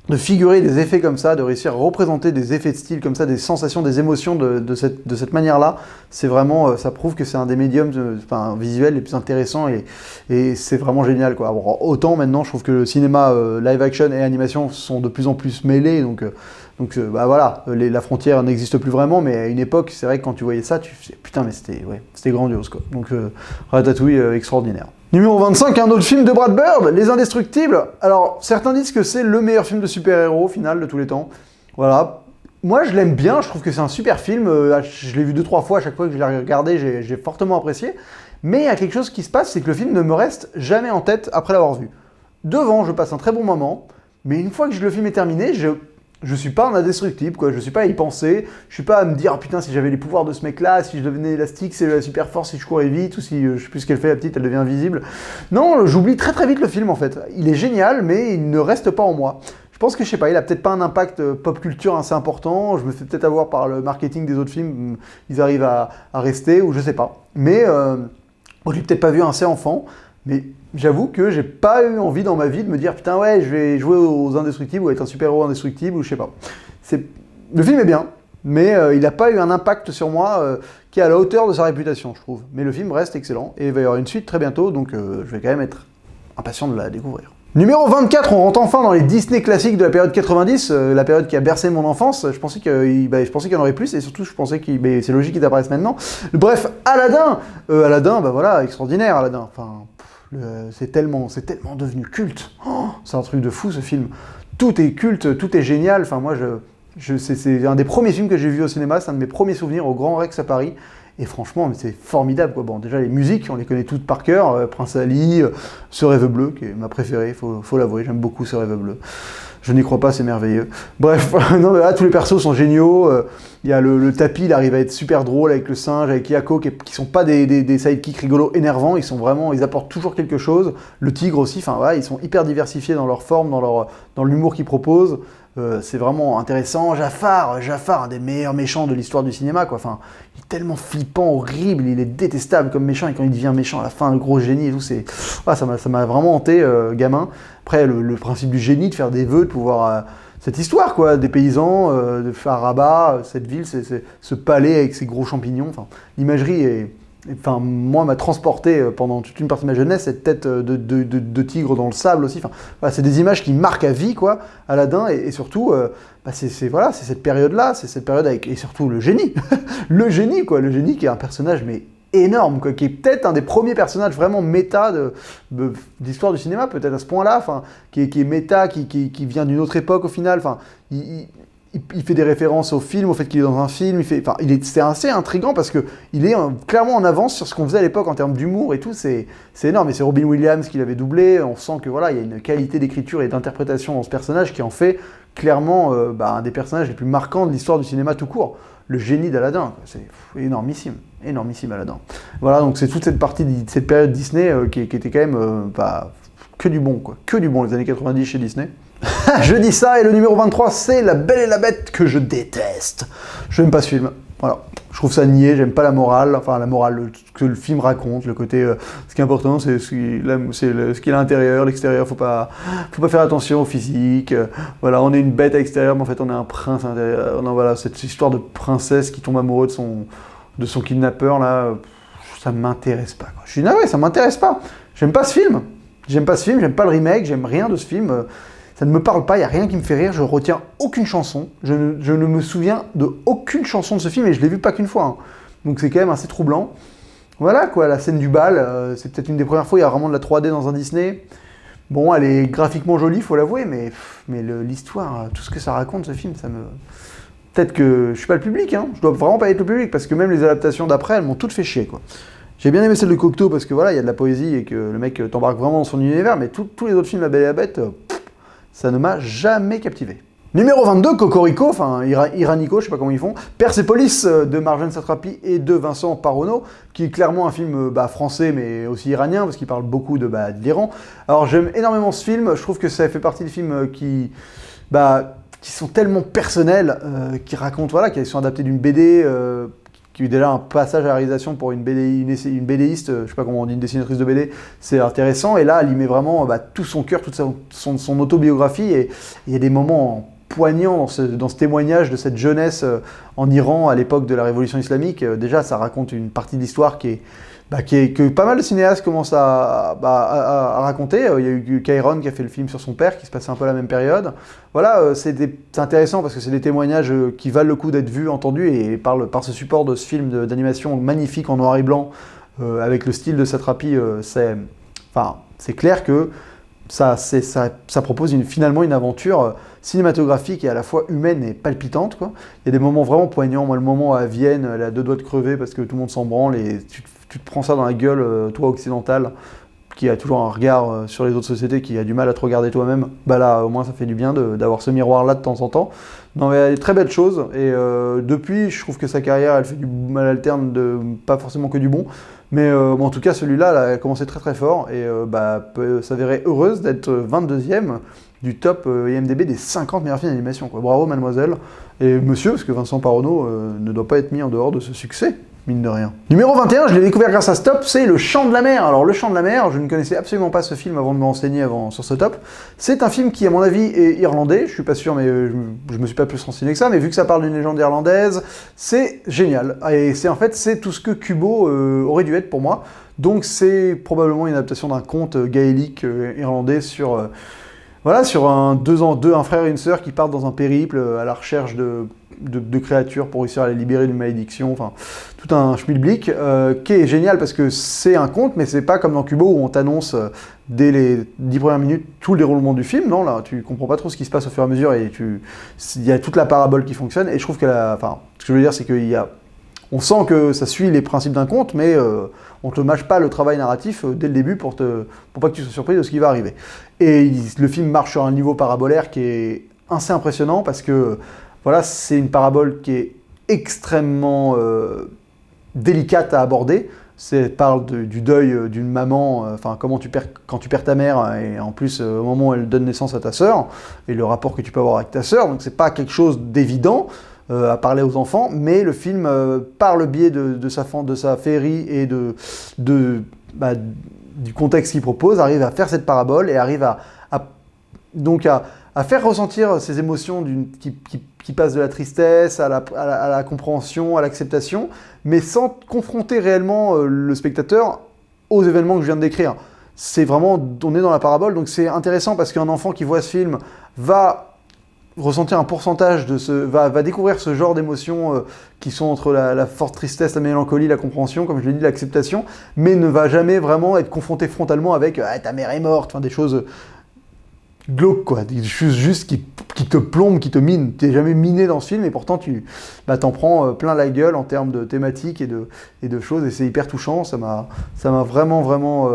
de figurer des effets comme ça, de réussir à représenter des effets de style comme ça, des sensations, des émotions de cette manière-là, c'est vraiment, ça prouve que c'est un des médiums visuels les plus intéressants et c'est vraiment génial, quoi. Alors, autant maintenant, je trouve que le cinéma live action et animation sont de plus en plus mêlés, donc bah voilà, la frontière n'existe plus vraiment, mais à une époque, c'est vrai que quand tu voyais ça, tu fais putain, mais c'était grandiose, quoi. Donc Ratatouille, extraordinaire. Numéro 25, un autre film de Brad Bird, Les Indestructibles. Alors, certains disent que c'est le meilleur film de super-héros, au final, de tous les temps. Voilà. Moi, je l'aime bien, je trouve que c'est un super film. Je l'ai vu 2-3 fois, à chaque fois que je l'ai regardé, j'ai fortement apprécié. Mais il y a quelque chose qui se passe, c'est que le film ne me reste jamais en tête après l'avoir vu. Devant, je passe un très bon moment, mais une fois que le film est terminé, je suis pas un indestructible, quoi. Je suis pas à y penser. Je suis pas à me dire, ah, putain, si j'avais les pouvoirs de ce mec-là, si je devenais élastique, c'est la super force, si je courais vite, ou si, je sais plus ce qu'elle fait, la petite, elle devient invisible. Non, j'oublie très très vite le film, en fait. Il est génial, mais il ne reste pas en moi. Je pense que, je sais pas, il a peut-être pas un impact pop culture assez important. Je me fais peut-être avoir par le marketing des autres films. Ils arrivent à rester, ou je sais pas. Mais, je l'ai peut-être pas vu assez enfant, mais j'avoue que j'ai pas eu envie dans ma vie de me dire putain ouais, je vais jouer aux indestructibles ou être un super-héros indestructible ou je sais pas. Le film est bien, mais il n'a pas eu un impact sur moi qui est à la hauteur de sa réputation, je trouve. Mais le film reste excellent et il va y avoir une suite très bientôt, donc je vais quand même être impatient de la découvrir. Numéro 24, on rentre enfin dans les Disney classiques de la période 90, la période qui a bercé mon enfance. Je pensais qu'il y en aurait plus et surtout je pensais c'est logique qu'ils apparaissent maintenant. Bref, Aladdin, bah voilà, extraordinaire Aladdin. Enfin, c'est tellement devenu culte. Oh, c'est un truc de fou ce film. Tout est culte, tout est génial. Enfin moi, c'est un des premiers films que j'ai vu au cinéma, c'est un de mes premiers souvenirs au Grand Rex à Paris. Et franchement, c'est formidable, quoi. Bon, déjà les musiques, on les connaît toutes par cœur. Prince Ali, Ce rêve bleu, qui est ma préférée, faut l'avouer, j'aime beaucoup Ce rêve bleu. Je n'y crois pas, c'est merveilleux. Bref, non, mais là, tous les persos sont géniaux. Il y a le tapis, il arrive à être super drôle avec le singe, avec Yako, qui sont pas des sidekicks rigolos énervants, ils apportent toujours quelque chose. Le tigre aussi, enfin voilà, ils sont hyper diversifiés dans leur forme, dans l'humour qu'ils proposent. C'est vraiment intéressant. Jafar, un des meilleurs méchants de l'histoire du cinéma, quoi. Enfin, il est tellement flippant, horrible, il est détestable comme méchant, et quand il devient méchant à la fin, le gros génie et tout, ça m'a vraiment hanté, gamin. Après, le principe du génie, de faire des vœux, de pouvoir... cette histoire, quoi, des paysans, de faire Rabat, cette ville, ce palais avec ses gros champignons, enfin, l'imagerie moi, m'a transporté pendant toute une partie de ma jeunesse, cette tête de tigre dans le sable aussi. Enfin, voilà, c'est des images qui marquent à vie, quoi, Aladdin, et surtout, c'est cette période-là, c'est cette période avec, et surtout le génie, le génie qui est un personnage, mais énorme, quoi, qui est peut-être un des premiers personnages vraiment méta d'histoire du cinéma, peut-être à ce point-là, enfin, qui est méta, qui vient d'une autre époque au final, enfin, il fait des références au film, au fait qu'il est dans un film, c'est assez intriguant parce qu'il est clairement en avance sur ce qu'on faisait à l'époque en termes d'humour et tout, c'est énorme, et c'est Robin Williams qui l'avait doublé, on sent que voilà, il y a une qualité d'écriture et d'interprétation dans ce personnage qui en fait clairement un des personnages les plus marquants de l'histoire du cinéma tout court. Le génie d'Aladin, c'est énormissime Aladin. Voilà, donc c'est toute cette partie de cette période Disney qui était quand même que du bon, quoi. Que du bon, les années 90 chez Disney. Je dis ça, et le numéro 23, c'est La Belle et la Bête, que je déteste. Je n'aime pas ce film. Voilà. Je trouve ça niais, j'aime pas la morale que le film raconte, le côté... ce qui est important, c'est ce qu'il y a à l'intérieur, l'extérieur, faut pas faire attention au physique. Voilà, on est une bête à l'extérieur, mais en fait on est un prince à l'intérieur. Non, voilà, cette histoire de princesse qui tombe amoureux de son kidnappeur, là, ça m'intéresse pas, quoi. Je suis navré, ça m'intéresse pas. J'aime pas ce film, j'aime pas le remake, j'aime rien de ce film. Ça ne me parle pas, il n'y a rien qui me fait rire, je retiens aucune chanson, je ne me souviens de aucune chanson de ce film, et je l'ai vu pas qu'une fois, hein. Donc c'est quand même assez troublant. Voilà, quoi, la scène du bal, c'est peut-être une des premières fois où il y a vraiment de la 3D dans un Disney. Bon, elle est graphiquement jolie, faut l'avouer, mais l'histoire, tout ce que ça raconte, ce film, peut-être que je suis pas le public, hein. Je dois vraiment pas être le public, parce que même les adaptations d'après, elles m'ont toutes fait chier, quoi. J'ai bien aimé celle de Cocteau, parce que voilà, il y a de la poésie, et que le mec t'embarque vraiment dans son univers, mais tous les autres films, La Belle et la Bête... ça ne m'a jamais captivé. Numéro 22, Cocorico, enfin Iranico, je sais pas comment ils font, Persepolis de Marjane Satrapi et de Vincent Paronneau, qui est clairement un film français mais aussi iranien, parce qu'il parle beaucoup de l'Iran. Alors j'aime énormément ce film, je trouve que ça fait partie des films qui sont tellement personnels, qui racontent, voilà, qui sont adaptés d'une BD, qui a eu déjà un passage à la réalisation pour une une BDiste, je sais pas comment on dit, une dessinatrice de BD, c'est intéressant. Et là, elle y met vraiment tout son cœur, toute son autobiographie. Et il y a des moments poignants dans ce témoignage de cette jeunesse en Iran à l'époque de la révolution islamique. Déjà, ça raconte une partie de l'histoire que pas mal de cinéastes commencent à raconter. Il y a eu Cairon qui a fait le film sur son père, qui se passait un peu à la même période. Voilà, c'est intéressant parce que c'est des témoignages qui valent le coup d'être vus, entendus, et par ce support de ce film d'animation magnifique en noir et blanc, avec le style de Satrapi, c'est clair que ça propose finalement une aventure cinématographique et à la fois humaine et palpitante, quoi. Il y a des moments vraiment poignants. Moi, le moment à Vienne, elle a deux doigts de crever parce que tout le monde s'en branle et tu te prends ça dans la gueule, toi occidental, qui a toujours un regard sur les autres sociétés, qui a du mal à te regarder toi-même. Bah là, au moins, ça fait du bien d'avoir ce miroir-là de temps en temps. Non, mais elle est très belle chose. Et depuis, je trouve que sa carrière, elle alterne pas forcément que du bon. Mais en tout cas, celui-là, elle a commencé très très fort et peut s'avérer heureuse d'être 22e du top IMDb des 50 meilleurs films d'animation. Bravo, mademoiselle. Et monsieur, parce que Vincent Parronneau ne doit pas être mis en dehors de ce succès. Mine de rien. Numéro 21, je l'ai découvert grâce à ce top, c'est Le Chant de la Mer. Alors, Le Chant de la Mer, je ne connaissais absolument pas ce film avant de me renseigner sur ce top. C'est un film qui, à mon avis, est irlandais. Je suis pas sûr, mais je me suis pas plus renseigné que ça. Mais vu que ça parle d'une légende irlandaise, c'est génial. Et c'est tout ce que Kubo aurait dû être pour moi. Donc, c'est probablement une adaptation d'un conte gaélique irlandais sur un frère et une sœur qui partent dans un périple à la recherche de créatures pour réussir à les libérer d'une malédiction, enfin tout un schmilblick qui est génial parce que c'est un conte, mais c'est pas comme dans Kubo où on t'annonce dès les 10 premières minutes tout le déroulement du film. Non, là tu comprends pas trop ce qui se passe au fur et à mesure et il y a toute la parabole qui fonctionne. Et je trouve ce que je veux dire, c'est on sent que ça suit les principes d'un conte, mais on ne te mâche pas le travail narratif dès le début pour pas que tu sois surpris de ce qui va arriver. Et le film marche sur un niveau parabolaire qui est assez impressionnant parce que voilà, c'est une parabole qui est extrêmement délicate à aborder. Parle du deuil d'une maman, quand tu perds ta mère, et en plus au moment où elle donne naissance à ta sœur, et le rapport que tu peux avoir avec ta sœur. Donc c'est pas quelque chose d'évident à parler aux enfants, mais le film, par le biais de sa féerie et du contexte qu'il propose, arrive à faire cette parabole et arrive à faire ressentir ces émotions qui passent de la tristesse à la compréhension, à l'acceptation, mais sans confronter réellement le spectateur aux événements que je viens de décrire. C'est vraiment, on est dans la parabole, donc c'est intéressant parce qu'un enfant qui voit ce film va ressentir un pourcentage va découvrir ce genre d'émotions qui sont entre la forte tristesse, la mélancolie, la compréhension, comme je l'ai dit, l'acceptation, mais ne va jamais vraiment être confronté frontalement avec ta mère est morte, des choses glauques, quoi, des choses juste qui te plombent, qui te minent. Tu n'es jamais miné dans ce film et pourtant t'en prends plein la gueule en termes de thématiques et de choses, et c'est hyper touchant. Ça m'a vraiment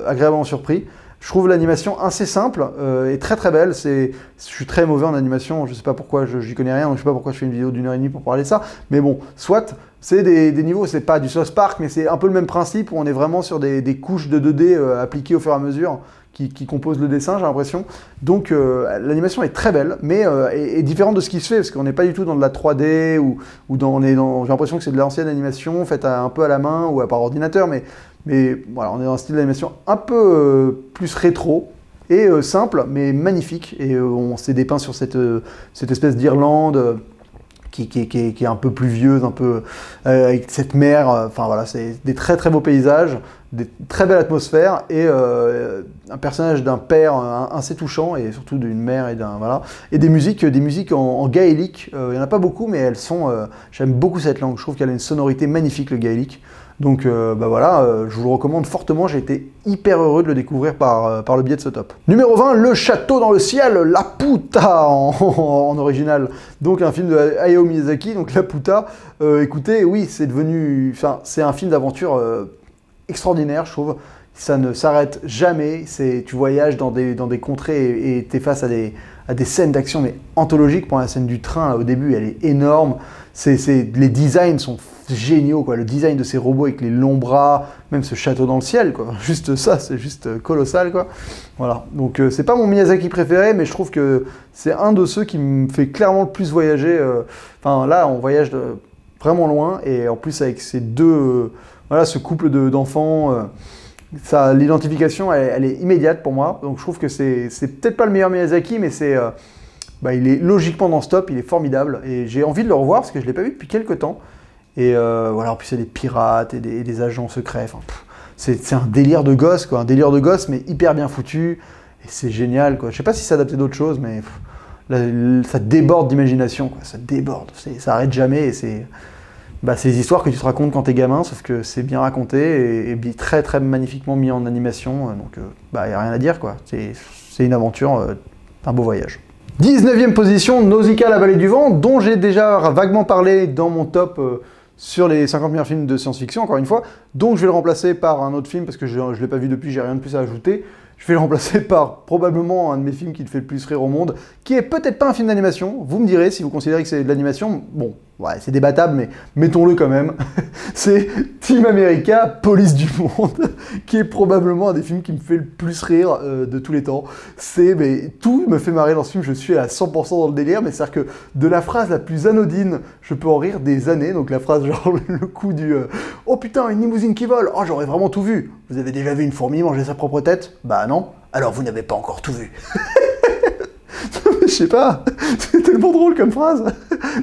agréablement surpris. Je trouve l'animation assez simple et très très belle. Je suis très mauvais en animation, je sais pas pourquoi, j'y connais rien, donc je sais pas pourquoi je fais une vidéo d'1h30 pour parler de ça. Mais bon, soit, c'est des niveaux, c'est pas du South Park, mais c'est un peu le même principe où on est vraiment sur des couches de 2D appliquées au fur et à mesure qui composent le dessin, j'ai l'impression. Donc l'animation est très belle, mais est différente de ce qui se fait, parce qu'on n'est pas du tout dans de la 3D, j'ai l'impression que c'est de l'ancienne animation faite un peu à la main ou par ordinateur, mais voilà, on est dans un style d'animation un peu plus rétro et simple, mais magnifique. Et on s'est dépeint sur cette espèce d'Irlande qui est un peu pluvieuse, un peu avec cette mer. Voilà, c'est des très très beaux paysages, des très belles atmosphères et un personnage d'un père assez touchant et surtout d'une mère et des musiques en gaélique. Il y en a pas beaucoup, mais elles sont. J'aime beaucoup cette langue. Je trouve qu'elle a une sonorité magnifique, le gaélique. Donc je vous le recommande fortement, j'ai été hyper heureux de le découvrir par le biais de ce top. Numéro 20, Le Château dans le ciel, La Puta en original. Donc un film de Hayao Miyazaki, donc La Puta. Écoutez, oui, c'est un film d'aventure extraordinaire, je trouve. Ça ne s'arrête jamais, tu voyages dans des contrées et t'es face à des scènes d'action mais anthologiques. Pour la scène du train, là, au début, elle est énorme. Les designs sont géniaux, quoi. Le design de ces robots avec les longs bras, même ce château dans le ciel, quoi. Juste ça, c'est juste colossal, quoi. Voilà. Donc c'est pas mon Miyazaki préféré, mais je trouve que c'est un de ceux qui me fait clairement le plus voyager. Là, on voyage vraiment loin, et en plus avec ces deux, voilà, ce couple d'enfants, l'identification, elle est immédiate pour moi, donc je trouve que c'est peut-être pas le meilleur Miyazaki, mais il est logiquement dans ce top, il est formidable, et j'ai envie de le revoir, parce que je l'ai pas vu depuis quelques temps, et voilà, en plus il y a des pirates, et des agents secrets, enfin, c'est un délire de gosse, quoi, un délire de gosse, mais hyper bien foutu, et c'est génial, quoi. Je sais pas si c'est adapté d'autres choses, mais ça déborde d'imagination, quoi, ça déborde, ça arrête jamais, et c'est des histoires que tu te racontes quand t'es gamin, sauf que c'est bien raconté, et très très magnifiquement mis en animation, donc y a rien à dire, quoi, c'est une aventure, un beau voyage. 19e position, Nausicaa, la vallée du vent, dont j'ai déjà vaguement parlé dans mon top sur les 50 meilleurs films de science-fiction, encore une fois. Donc je vais le remplacer par un autre film, parce que je ne l'ai pas vu depuis, j'ai rien de plus à ajouter. Je vais le remplacer par probablement un de mes films qui me fait le plus rire au monde, qui est peut-être pas un film d'animation. Vous me direz si vous considérez que c'est de l'animation. Bon, ouais, c'est débattable, mais mettons-le quand même. C'est Team America, Police du Monde, qui est probablement un des films qui me fait le plus rire de tous les temps. Tout me fait marrer dans ce film, je suis à 100% dans le délire, mais c'est-à-dire que de la phrase la plus anodine, je peux en rire des années. Donc la phrase genre le coup du oh putain, une limousine qui vole, oh j'aurais vraiment tout vu. Vous avez déjà vu une fourmi manger sa propre tête? Bah non, alors vous n'avez pas encore tout vu. Je sais pas, c'est tellement drôle comme phrase.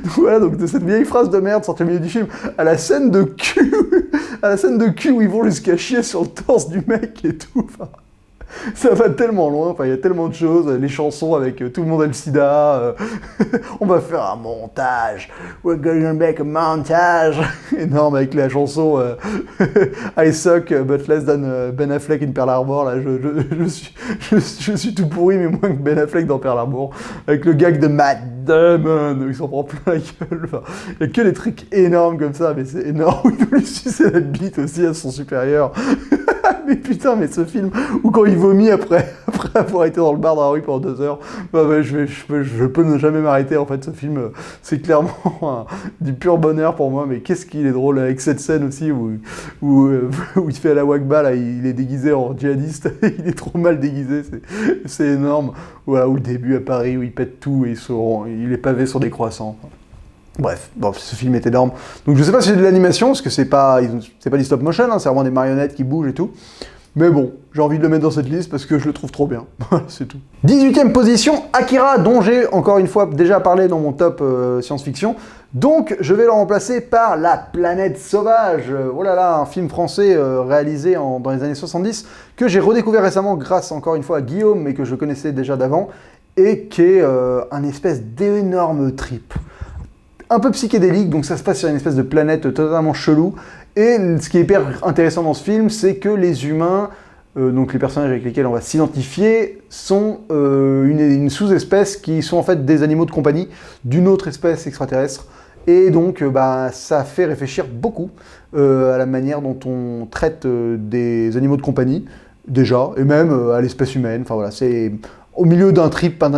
Voilà, donc de cette vieille phrase de merde sortie au milieu du film à la scène de cul, où ils vont jusqu'à chier sur le torse du mec et tout. Enfin, ça va tellement loin, il y a tellement de choses, les chansons avec tout le monde a le sida, on va faire un montage, we're gonna make a montage, énorme avec la chanson I suck but less than Ben Affleck in Pearl Harbor, là je suis tout pourri mais moins que Ben Affleck dans Pearl Harbor, avec le gag de Matt Damon, il s'en prend plein la gueule, enfin, il y a que des trucs énormes comme ça, mais c'est énorme, il doit lui sucer la bite aussi à son supérieur. Mais putain, mais ce film, où quand il vomit après avoir été dans le bar dans la rue pendant 2 heures, je peux ne jamais m'arrêter, en fait, ce film, c'est clairement du pur bonheur pour moi, mais qu'est-ce qu'il est drôle avec cette scène aussi, où il fait à la Wakba, là, il est déguisé en djihadiste, il est trop mal déguisé, c'est énorme, voilà, ou le début à Paris, où il pète tout, et il est pavé sur des croissants. Bref, ce film est énorme. Donc je sais pas si c'est de l'animation, parce que c'est pas du stop motion, hein, c'est vraiment des marionnettes qui bougent et tout. Mais bon, j'ai envie de le mettre dans cette liste parce que je le trouve trop bien. Voilà, c'est tout. 18e position, Akira, dont j'ai encore une fois déjà parlé dans mon top science-fiction. Donc je vais le remplacer par La Planète Sauvage. Oh là là, un film français réalisé dans les années 70, que j'ai redécouvert récemment grâce encore une fois à Guillaume, mais que je connaissais déjà d'avant, et qui est un espèce d'énorme trip. Un peu psychédélique, donc ça se passe sur une espèce de planète totalement chelou. Et ce qui est hyper intéressant dans ce film, c'est que les humains, donc les personnages avec lesquels on va s'identifier, sont une sous-espèce qui sont en fait des animaux de compagnie d'une autre espèce extraterrestre. Et donc ça fait réfléchir beaucoup à la manière dont on traite des animaux de compagnie, déjà, et même à l'espèce humaine. Enfin voilà, c'est... Au milieu d'un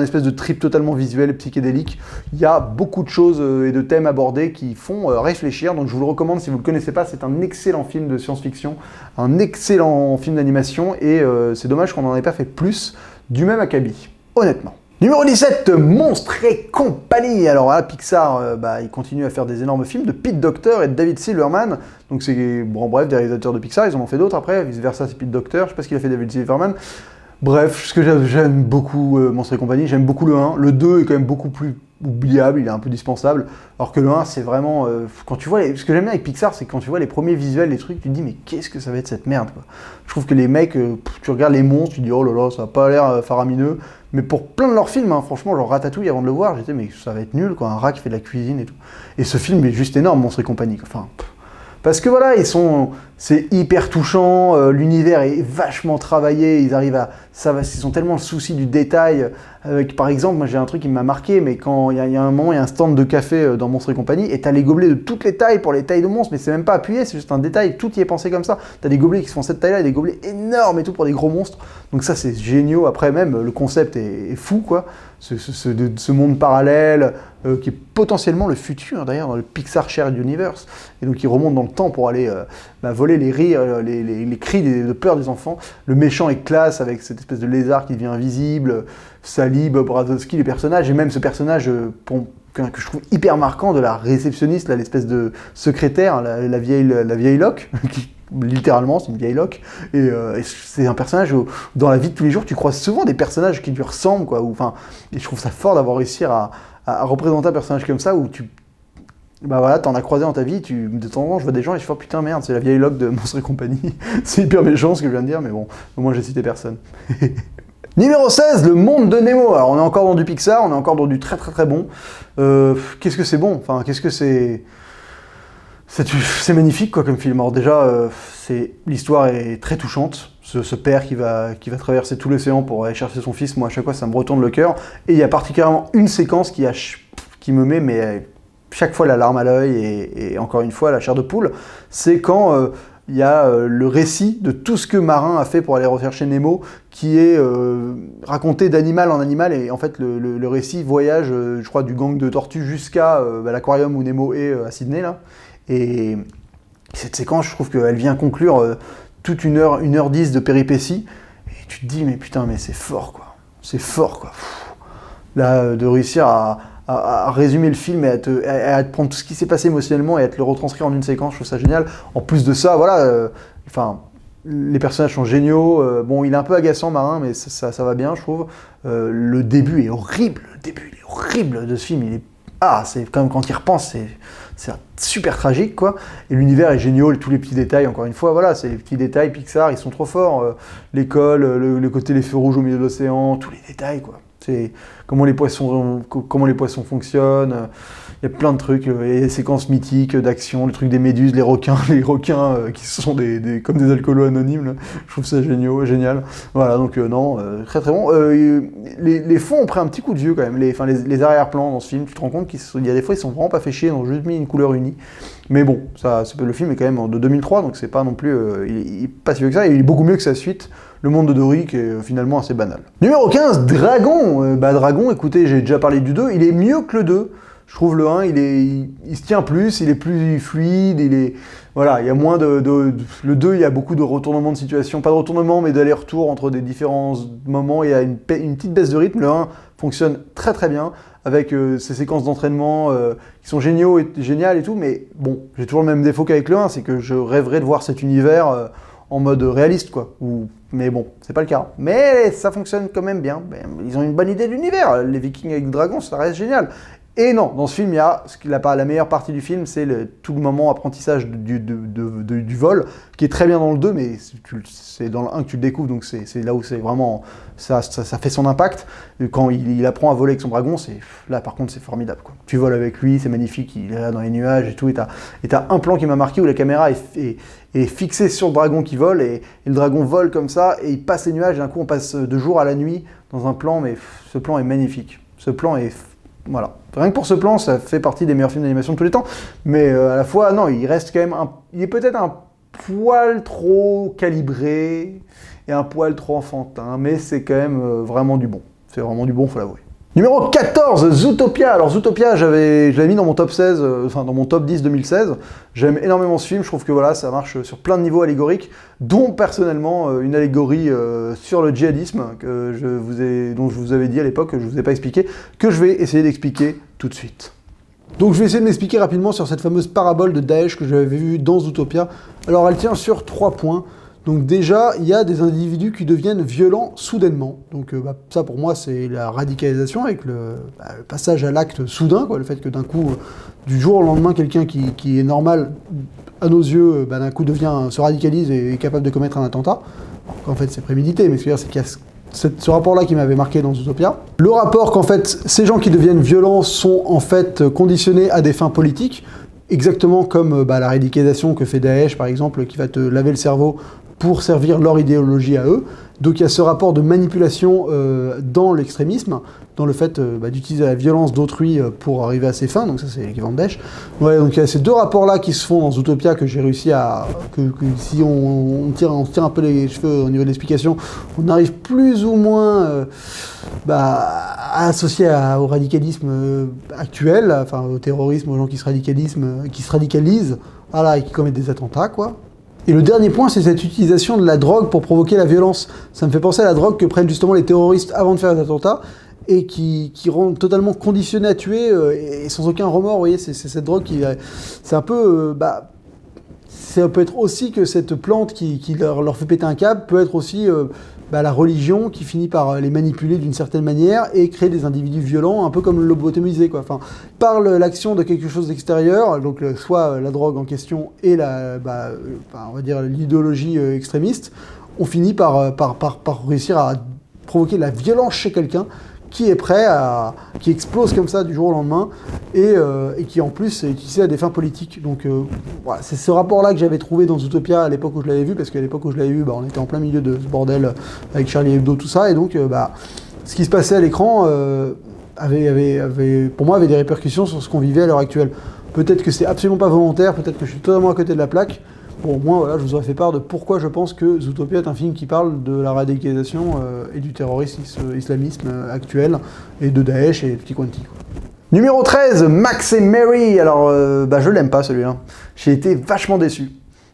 espèce de trip totalement visuel et psychédélique, il y a beaucoup de choses et de thèmes abordés qui font réfléchir. Donc je vous le recommande si vous ne le connaissez pas, c'est un excellent film de science-fiction, un excellent film d'animation, et c'est dommage qu'on n'en ait pas fait plus du même acabit, honnêtement. Numéro 17, Monstres et compagnie. Alors là, Pixar, il continue à faire des énormes films de Pete Docter et de David Silverman. Donc c'est, bon bref, des réalisateurs de Pixar, ils en ont fait d'autres après, vice versa c'est Pete Docter, je sais pas ce qu'il a fait David Silverman. Bref, ce que j'aime beaucoup Monstres et compagnie, j'aime beaucoup le 1. Le 2 est quand même beaucoup plus oubliable, il est un peu dispensable. Alors que le 1, c'est vraiment... quand tu vois ce que j'aime bien avec Pixar, c'est que quand tu vois les premiers visuels, les trucs, tu te dis, mais qu'est-ce que ça va être cette merde, quoi. Je trouve que les mecs, tu regardes les monstres, tu te dis, oh là là, ça a pas l'air faramineux. Mais pour plein de leurs films, hein, franchement, genre Ratatouille, avant de le voir, j'étais, mais ça va être nul, quoi, un rat qui fait de la cuisine et tout. Et ce film est juste énorme, Monstres et compagnie, quoi. Enfin... Parce que voilà, c'est hyper touchant, l'univers est vachement travaillé, ils ont tellement le souci du détail. Par exemple, moi j'ai un truc qui m'a marqué, mais quand il y a un moment, il y a un stand de café dans Monstres et compagnie, et t'as les gobelets de toutes les tailles pour les tailles de monstres, mais c'est même pas appuyé, c'est juste un détail, tout y est pensé comme ça. T'as des gobelets qui font cette taille-là, des gobelets énormes et tout pour des gros monstres. Donc ça c'est génial. Après même, le concept est fou, quoi. Ce monde parallèle, qui est potentiellement le futur d'ailleurs dans le Pixar Shared Universe, et donc il remonte dans le temps pour aller voler les rires, les cris de peur des enfants. Le méchant est classe avec cette espèce de lézard qui devient invisible, Sally, Bob Razowski, les personnages, et même ce personnage, que je trouve hyper marquant de la réceptionniste, là, l'espèce de secrétaire, la vieille loque, qui littéralement c'est une vieille loque, et c'est un personnage où, dans la vie de tous les jours tu croises souvent des personnages qui lui ressemblent, quoi, et je trouve ça fort d'avoir réussi à représenter un personnage comme ça, où bah voilà, t'en as croisé dans ta vie, de temps en temps je vois des gens et je fais oh, putain merde, c'est la vieille loque de Monstres et compagnie. C'est hyper méchant ce que je viens de dire, mais bon, au moins j'ai cité personne. Numéro 16, le monde de Nemo. Alors on est encore dans du Pixar, on est encore dans du très très très bon. Qu'est-ce que c'est bon, enfin qu'est-ce que c'est... C'est magnifique quoi comme film. Alors déjà, l'histoire est très touchante. Ce père qui va traverser tout l'océan pour aller chercher son fils, moi à chaque fois ça me retourne le cœur. Et il y a particulièrement une séquence qui me met mais chaque fois la larme à l'œil et encore une fois la chair de poule. C'est quand il y a le récit de tout ce que Marin a fait pour aller rechercher Nemo, qui est raconté d'animal en animal, et en fait le récit voyage, je crois, du gang de tortues jusqu'à l'aquarium où Nemo est à Sydney là. Et cette séquence, je trouve qu'elle vient conclure toute 1h10 de péripéties, et tu te dis mais putain mais c'est fort quoi, c'est fort quoi. Là de réussir à résumer le film et à te prendre tout ce qui s'est passé émotionnellement et à te le retranscrire en une séquence, je trouve ça génial. En plus de ça, voilà, les personnages sont géniaux. Bon, il est un peu agaçant, Marin, mais ça va bien, je trouve. Le début est horrible. Le début il est horrible de ce film. C'est comme quand il repense, c'est super tragique, quoi. Et l'univers est génial, tous les petits détails, encore une fois, voilà, c'est les petits détails Pixar, ils sont trop forts. L'école, le côté les feux rouges au milieu de l'océan, tous les détails, quoi. C'est comment les poissons fonctionnent. Il y a plein de trucs, il y a des séquences mythiques d'action, le truc des méduses, les requins qui sont comme des alcoolos anonymes. Là. Je trouve ça génial. Voilà, donc non, très très bon. Les fonds ont pris un petit coup de vieux quand même, les arrière-plans dans ce film. Tu te rends compte qu'il y a des fois ils sont vraiment pas fait chier, ils ont juste mis une couleur unie. Mais bon, le film est quand même de 2003, donc c'est pas non plus, il est pas si vieux que ça, et il est beaucoup mieux que sa suite. Le monde de Dory, qui est finalement assez banal. Numéro 15, Dragon. Dragon, écoutez, j'ai déjà parlé du 2, il est mieux que le 2. Je trouve le 1, il se tient plus, il est plus fluide, voilà, il y a moins le 2, il y a beaucoup de retournements de situation, pas de retournement, mais d'aller-retour entre des différents moments, il y a une petite baisse de rythme. Le 1 fonctionne très très bien, avec ces séquences d'entraînement qui sont géniales et tout, mais bon, j'ai toujours le même défaut qu'avec le 1, c'est que je rêverais de voir cet univers en mode réaliste, quoi. Mais bon, c'est pas le cas. Mais ça fonctionne quand même bien. Ils ont une bonne idée de l'univers. Les Vikings avec dragons, ça reste génial. Et non, dans ce film, il y a la meilleure partie du film, c'est tout le moment apprentissage du vol, qui est très bien dans le 2, mais c'est dans le 1 que tu le découvres, donc c'est là où c'est vraiment... Ça fait son impact. Quand il apprend à voler avec son dragon, là par contre c'est formidable, quoi. Tu voles avec lui, c'est magnifique, il est là dans les nuages et tout, et t'as un plan qui m'a marqué où la caméra est fixée sur le dragon qui vole, et le dragon vole comme ça, et il passe les nuages, et d'un coup on passe de jour à la nuit dans un plan, mais ce plan est magnifique. Ce plan est... Voilà. Rien que pour ce plan, ça fait partie des meilleurs films d'animation de tous les temps, mais à la fois, non, il reste quand même il est peut-être un poil trop calibré et un poil trop enfantin, mais c'est quand même vraiment du bon. C'est vraiment du bon, faut l'avouer. Numéro 14, Zootopia. Alors Zootopia, je l'avais mis dans mon top 16, dans mon top 10 2016. J'aime énormément ce film, je trouve que voilà, ça marche sur plein de niveaux allégoriques, dont personnellement une allégorie sur le djihadisme dont je vous avais dit à l'époque, que je vous ai pas expliqué, que je vais essayer d'expliquer tout de suite. Donc je vais essayer de m'expliquer rapidement sur cette fameuse parabole de Daesh que j'avais vue dans Zootopia. Alors elle tient sur 3 points. Donc déjà, il y a des individus qui deviennent violents soudainement. Donc ça pour moi c'est la radicalisation avec le passage à l'acte soudain, quoi, le fait que d'un coup, du jour au lendemain, quelqu'un qui est normal à nos yeux, d'un coup se radicalise et est capable de commettre un attentat. En fait c'est prémédité, mais ce qu'il y a ce rapport-là qui m'avait marqué dans Zootopia. Le rapport qu'en fait ces gens qui deviennent violents sont en fait conditionnés à des fins politiques, exactement comme la radicalisation que fait Daesh par exemple, qui va te laver le cerveau pour servir leur idéologie à eux. Donc il y a ce rapport de manipulation dans l'extrémisme, dans le fait d'utiliser la violence d'autrui pour arriver à ses fins, donc ça c'est l'équivalent de Daesh. Ouais, donc il y a ces deux rapports-là qui se font dans Zootopia que j'ai réussi que si on se tire un peu les cheveux au niveau de l'explication, on arrive plus ou moins à associer au radicalisme actuel, enfin au terrorisme, aux gens qui se radicalisent, voilà, et qui commettent des attentats, quoi. Et le dernier point, c'est cette utilisation de la drogue pour provoquer la violence. Ça me fait penser à la drogue que prennent justement les terroristes avant de faire des attentats. et qui rend totalement conditionné à tuer et sans aucun remords. Vous voyez, c'est cette drogue qui... c'est un peu... ça peut être aussi que cette plante qui leur fait péter un câble peut être aussi la religion qui finit par les manipuler d'une certaine manière et créer des individus violents, un peu comme le lobotomisé, quoi. Enfin, par l'action de quelque chose d'extérieur, donc soit la drogue en question et on va dire l'idéologie extrémiste, on finit par réussir à provoquer de la violence chez quelqu'un qui est prêt qui explose comme ça du jour au lendemain et qui en plus est utilisé à des fins politiques. Donc voilà, c'est ce rapport-là que j'avais trouvé dans Zootopia à l'époque où je l'avais vu, parce qu'à l'époque où je l'avais vu, on était en plein milieu de ce bordel avec Charlie Hebdo, tout ça, et donc ce qui se passait à l'écran pour moi avait des répercussions sur ce qu'on vivait à l'heure actuelle. Peut-être que c'est absolument pas volontaire, peut-être que je suis totalement à côté de la plaque. Bon, moi, voilà, je vous aurais fait part de pourquoi je pense que Zootopia est un film qui parle de la radicalisation et du terrorisme islamisme actuel, et de Daesh et petit quanti. Numéro 13, Max et Mary. Alors, je l'aime pas celui-là. J'ai été vachement déçu.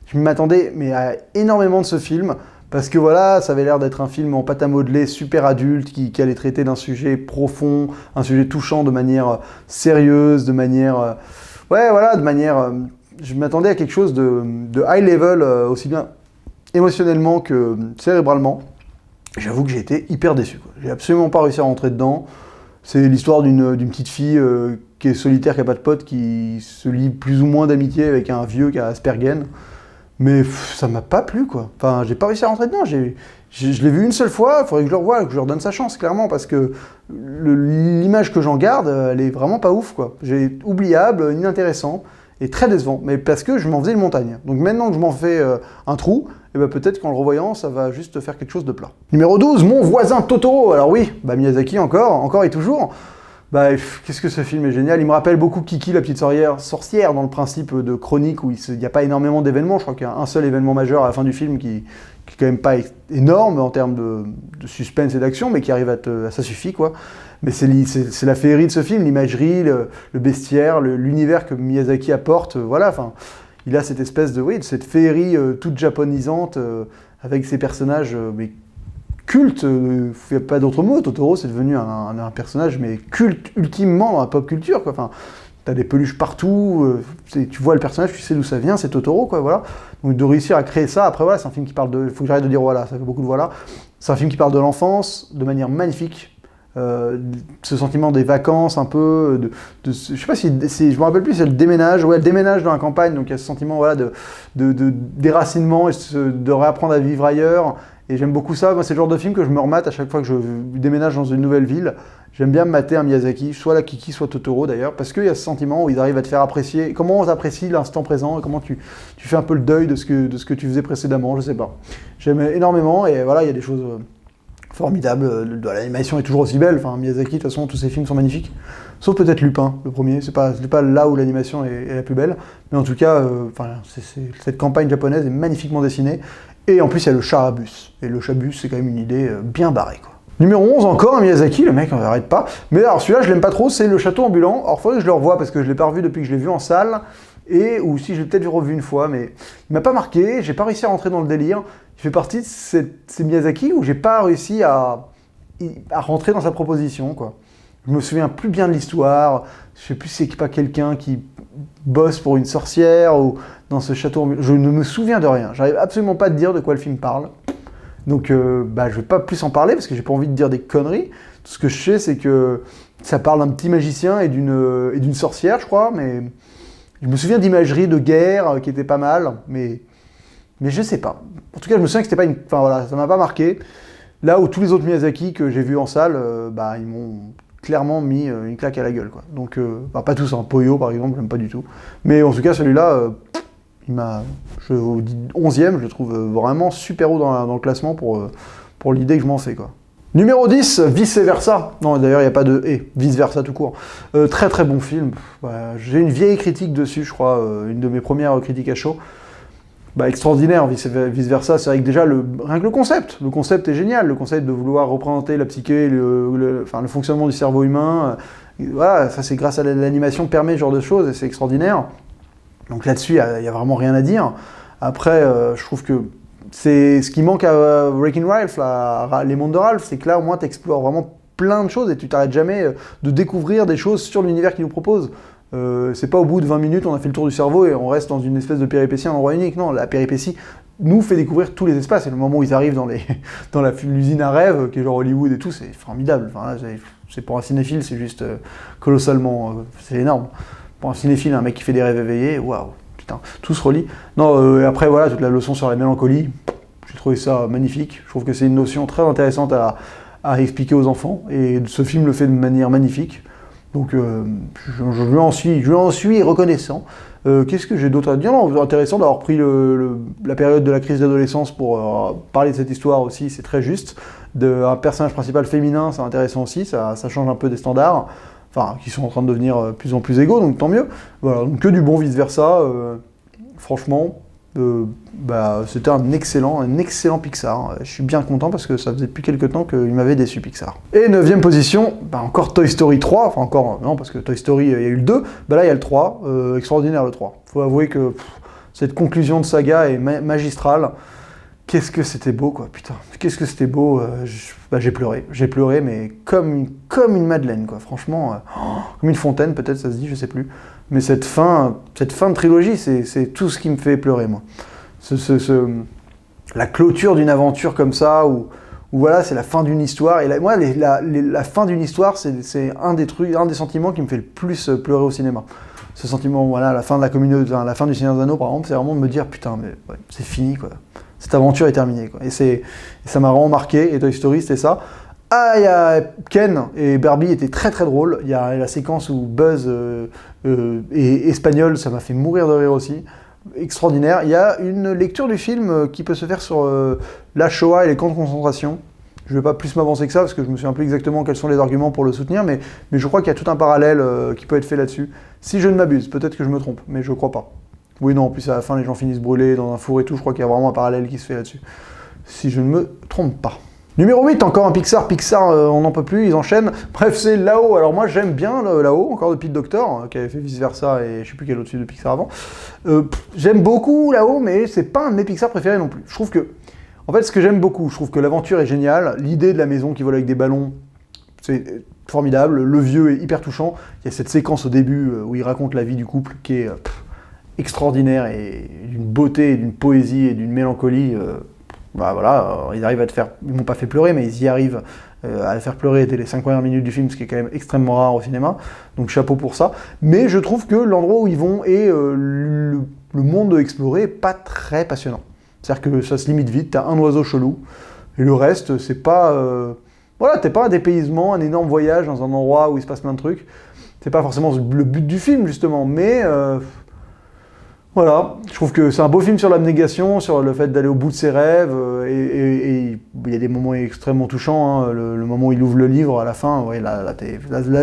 Je m'attendais à énormément de ce film, parce que voilà, ça avait l'air d'être un film en pâte à modeler, super adulte, qui allait traiter d'un sujet profond, un sujet touchant de manière sérieuse, de manière... je m'attendais à quelque chose de high level, aussi bien émotionnellement que cérébralement. J'avoue que j'ai été hyper déçu, quoi. J'ai absolument pas réussi à rentrer dedans. C'est l'histoire d'une petite fille qui est solitaire, qui n'a pas de potes, qui se lie plus ou moins d'amitié avec un vieux qui a Aspergen. Mais ça m'a pas plu, quoi. Enfin, j'ai pas réussi à rentrer dedans. Je l'ai vu une seule fois, il faudrait que je le revoie, que je leur donne sa chance, clairement, parce que l'image que j'en garde, elle est vraiment pas ouf, quoi. J'ai oubliable, inintéressant. Et très décevant, mais parce que je m'en faisais une montagne. Donc maintenant que je m'en fais un trou, peut-être qu'en le revoyant, ça va juste faire quelque chose de plat. Numéro 12, Mon voisin Totoro. Alors oui, Miyazaki encore et toujours. Qu'est-ce que ce film est génial. Il me rappelle beaucoup Kiki, la petite sorcière, dans le principe de chronique, où il n'y a pas énormément d'événements. Je crois qu'il y a un seul événement majeur à la fin du film qui est quand même pas énorme en termes de suspense et d'action, mais qui arrive ça suffit, quoi. Mais c'est la féerie de ce film, l'imagerie, le bestiaire, l'univers que Miyazaki apporte, voilà, enfin, il a cette espèce de cette féerie toute japonisante, avec ses personnages cultes, il n'y a pas d'autre mot. Totoro, c'est devenu un personnage mais culte ultimement dans la pop culture, quoi. Enfin, t'as des peluches partout, tu vois le personnage, tu sais d'où ça vient, c'est Totoro, quoi, voilà. Donc de réussir à créer ça, après voilà, c'est un film qui parle de... Il faut que j'arrête de dire voilà, ça fait beaucoup de voilà. C'est un film qui parle de l'enfance, de manière magnifique. Ce sentiment des vacances un peu, je sais pas si je me rappelle plus, c'est le déménage, le déménage dans la campagne, donc il y a ce sentiment de déracinement et de réapprendre à vivre ailleurs, et j'aime beaucoup ça. Moi, c'est le genre de film que je me remate à chaque fois que je déménage dans une nouvelle ville. J'aime bien me mater un Miyazaki, soit la Kiki, soit Totoro d'ailleurs, parce qu'il y a ce sentiment où ils arrivent à te faire apprécier, comment on apprécie l'instant présent, et comment tu fais un peu le deuil de ce que tu faisais précédemment, je sais pas. J'aime énormément, et voilà, il y a des choses... formidable, l'animation est toujours aussi belle, enfin Miyazaki, de toute façon, tous ses films sont magnifiques, sauf peut-être Lupin, le premier, c'est pas là où l'animation est la plus belle, mais en tout cas, cette campagne japonaise est magnifiquement dessinée, et en plus il y a le chat à bus, et le chat à bus c'est quand même une idée bien barrée, quoi. Numéro 11, encore un Miyazaki, le mec on n'arrête pas, mais alors celui-là je l'aime pas trop, c'est Le Château Ambulant. Alors faudrait que je le revoie parce que je l'ai pas revu depuis que je l'ai vu en salle, ou si je l'ai peut-être revu une fois, mais il m'a pas marqué, j'ai pas réussi à rentrer dans le délire. Il fait partie de ces Miyazaki où j'ai pas réussi à rentrer dans sa proposition, quoi. Je me souviens plus bien de l'histoire, je sais plus si c'est pas quelqu'un qui bosse pour une sorcière ou dans ce château, je ne me souviens de rien, j'arrive absolument pas à te dire de quoi le film parle. Donc je vais pas plus en parler parce que j'ai pas envie de dire des conneries. Tout ce que je sais c'est que ça parle d'un petit magicien et d'une sorcière, je crois, mais je me souviens d'imagerie de guerre qui était pas mal, mais je sais pas. En tout cas, je me souviens que c'était pas enfin voilà, ça m'a pas marqué. Là où tous les autres Miyazaki que j'ai vus en salle, ils m'ont clairement mis une claque à la gueule, quoi. Donc, pas tous, hein. Poyo par exemple, j'aime pas du tout. Mais en tout cas, celui-là, je vous dis 11e, je le trouve vraiment super haut dans le classement pour l'idée que je m'en fais, quoi. Numéro 10, Vice Versa. Non, d'ailleurs, il n'y a pas de « et », Vice Versa tout court. Très très bon film. J'ai une vieille critique dessus, je crois, une de mes premières critiques à chaud. Extraordinaire, Vice Versa. C'est vrai que déjà, rien que le concept est génial. Le concept de vouloir représenter la psyché, le fonctionnement du cerveau humain. Voilà, ça c'est grâce à l'animation permet ce genre de choses et c'est extraordinaire. Donc là-dessus, il n'y a vraiment rien à dire. Après, je trouve que c'est ce qui manque à Wreck-It Ralph, Les Mondes de Ralph, c'est que là, au moins, tu explores vraiment plein de choses et tu t'arrêtes jamais de découvrir des choses sur l'univers qu'il nous propose. C'est pas au bout de 20 minutes, on a fait le tour du cerveau et on reste dans une espèce de péripétie, un endroit unique. Non, la péripétie nous fait découvrir tous les espaces. Et le moment où ils arrivent dans l'usine à rêve, qui est genre Hollywood et tout, c'est formidable. Enfin, là, c'est pour un cinéphile, c'est juste colossalement, c'est énorme. Pour un cinéphile, un mec qui fait des rêves éveillés, waouh, putain, tout se relie. Non, après voilà, toute la leçon sur la mélancolie, j'ai trouvé ça magnifique. Je trouve que c'est une notion très intéressante à expliquer aux enfants. Et ce film le fait de manière magnifique. Donc je lui en suis reconnaissant. Qu'est-ce que j'ai d'autre à dire? Non, intéressant d'avoir pris la période de la crise d'adolescence pour parler de cette histoire aussi, c'est très juste. Un personnage principal féminin, c'est intéressant aussi, ça change un peu des standards, enfin, qui sont en train de devenir de plus en plus égaux, donc tant mieux. Voilà, donc que du bon vice-versa, franchement. C'était un excellent Pixar. Je suis bien content parce que ça faisait depuis quelques temps qu'il m'avait déçu Pixar. Et 9ème position, encore Toy Story 3, enfin encore, non parce que Toy Story, il y a eu le 2, là il y a le 3, extraordinaire le 3. Faut avouer que cette conclusion de saga est magistrale. Qu'est-ce que c'était beau quoi, putain, qu'est-ce que c'était beau, j'ai pleuré, mais comme une madeleine quoi, franchement, comme une fontaine peut-être ça se dit, je sais plus. Mais cette fin de trilogie, c'est tout ce qui me fait pleurer, moi. La clôture d'une aventure comme ça, où voilà, c'est la fin d'une histoire. Et moi, la fin d'une histoire, c'est un des sentiments qui me fait le plus pleurer au cinéma. Ce sentiment, voilà, la fin de la communauté, la fin du Seigneur des Anneaux, par exemple, c'est vraiment de me dire, putain, mais ouais, c'est fini, quoi. Cette aventure est terminée, quoi. Et ça m'a vraiment marqué, et Toy Story, c'était ça. Ah, il y a Ken et Barbie étaient très très drôles. Il y a la séquence où Buzz est espagnol, ça m'a fait mourir de rire aussi. Extraordinaire. Il y a une lecture du film qui peut se faire sur la Shoah et les camps de concentration. Je ne vais pas plus m'avancer que ça parce que je me souviens plus exactement quels sont les arguments pour le soutenir, mais je crois qu'il y a tout un parallèle qui peut être fait là-dessus. Si je ne m'abuse, peut-être que je me trompe, mais je crois pas. Oui, non, en plus à la fin les gens finissent brûlés dans un four et tout, je crois qu'il y a vraiment un parallèle qui se fait là-dessus. Si je ne me trompe pas. Numéro 8, encore un Pixar, on n'en peut plus, ils enchaînent. Bref, c'est Là-haut. Alors moi j'aime bien Là-haut, encore de Pete Docter, qui avait fait Vice Versa et je sais plus quel autre film de Pixar avant. J'aime beaucoup Là-haut, mais c'est pas un de mes Pixar préférés non plus. Je trouve que, en fait, ce que j'aime beaucoup, je trouve que l'aventure est géniale, l'idée de la maison qui vole avec des ballons, c'est formidable, le vieux est hyper touchant. Il y a cette séquence au début où il raconte la vie du couple qui est extraordinaire et d'une beauté, et d'une poésie et d'une mélancolie. Voilà, ils arrivent à te faire, ils m'ont pas fait pleurer, mais ils y arrivent à faire pleurer dès les 5 premières minutes du film, ce qui est quand même extrêmement rare au cinéma, donc chapeau pour ça. Mais je trouve que l'endroit où ils vont et le monde exploré est pas très passionnant. C'est-à-dire que ça se limite vite, t'as un oiseau chelou, et le reste, c'est pas... voilà, t'es pas un dépaysement, un énorme voyage dans un endroit où il se passe plein de trucs. C'est pas forcément le but du film, justement, mais... Voilà, je trouve que c'est un beau film sur l'abnégation, sur le fait d'aller au bout de ses rêves, et il y a des moments extrêmement touchants, hein, le moment où il ouvre le livre à la fin, ouais, là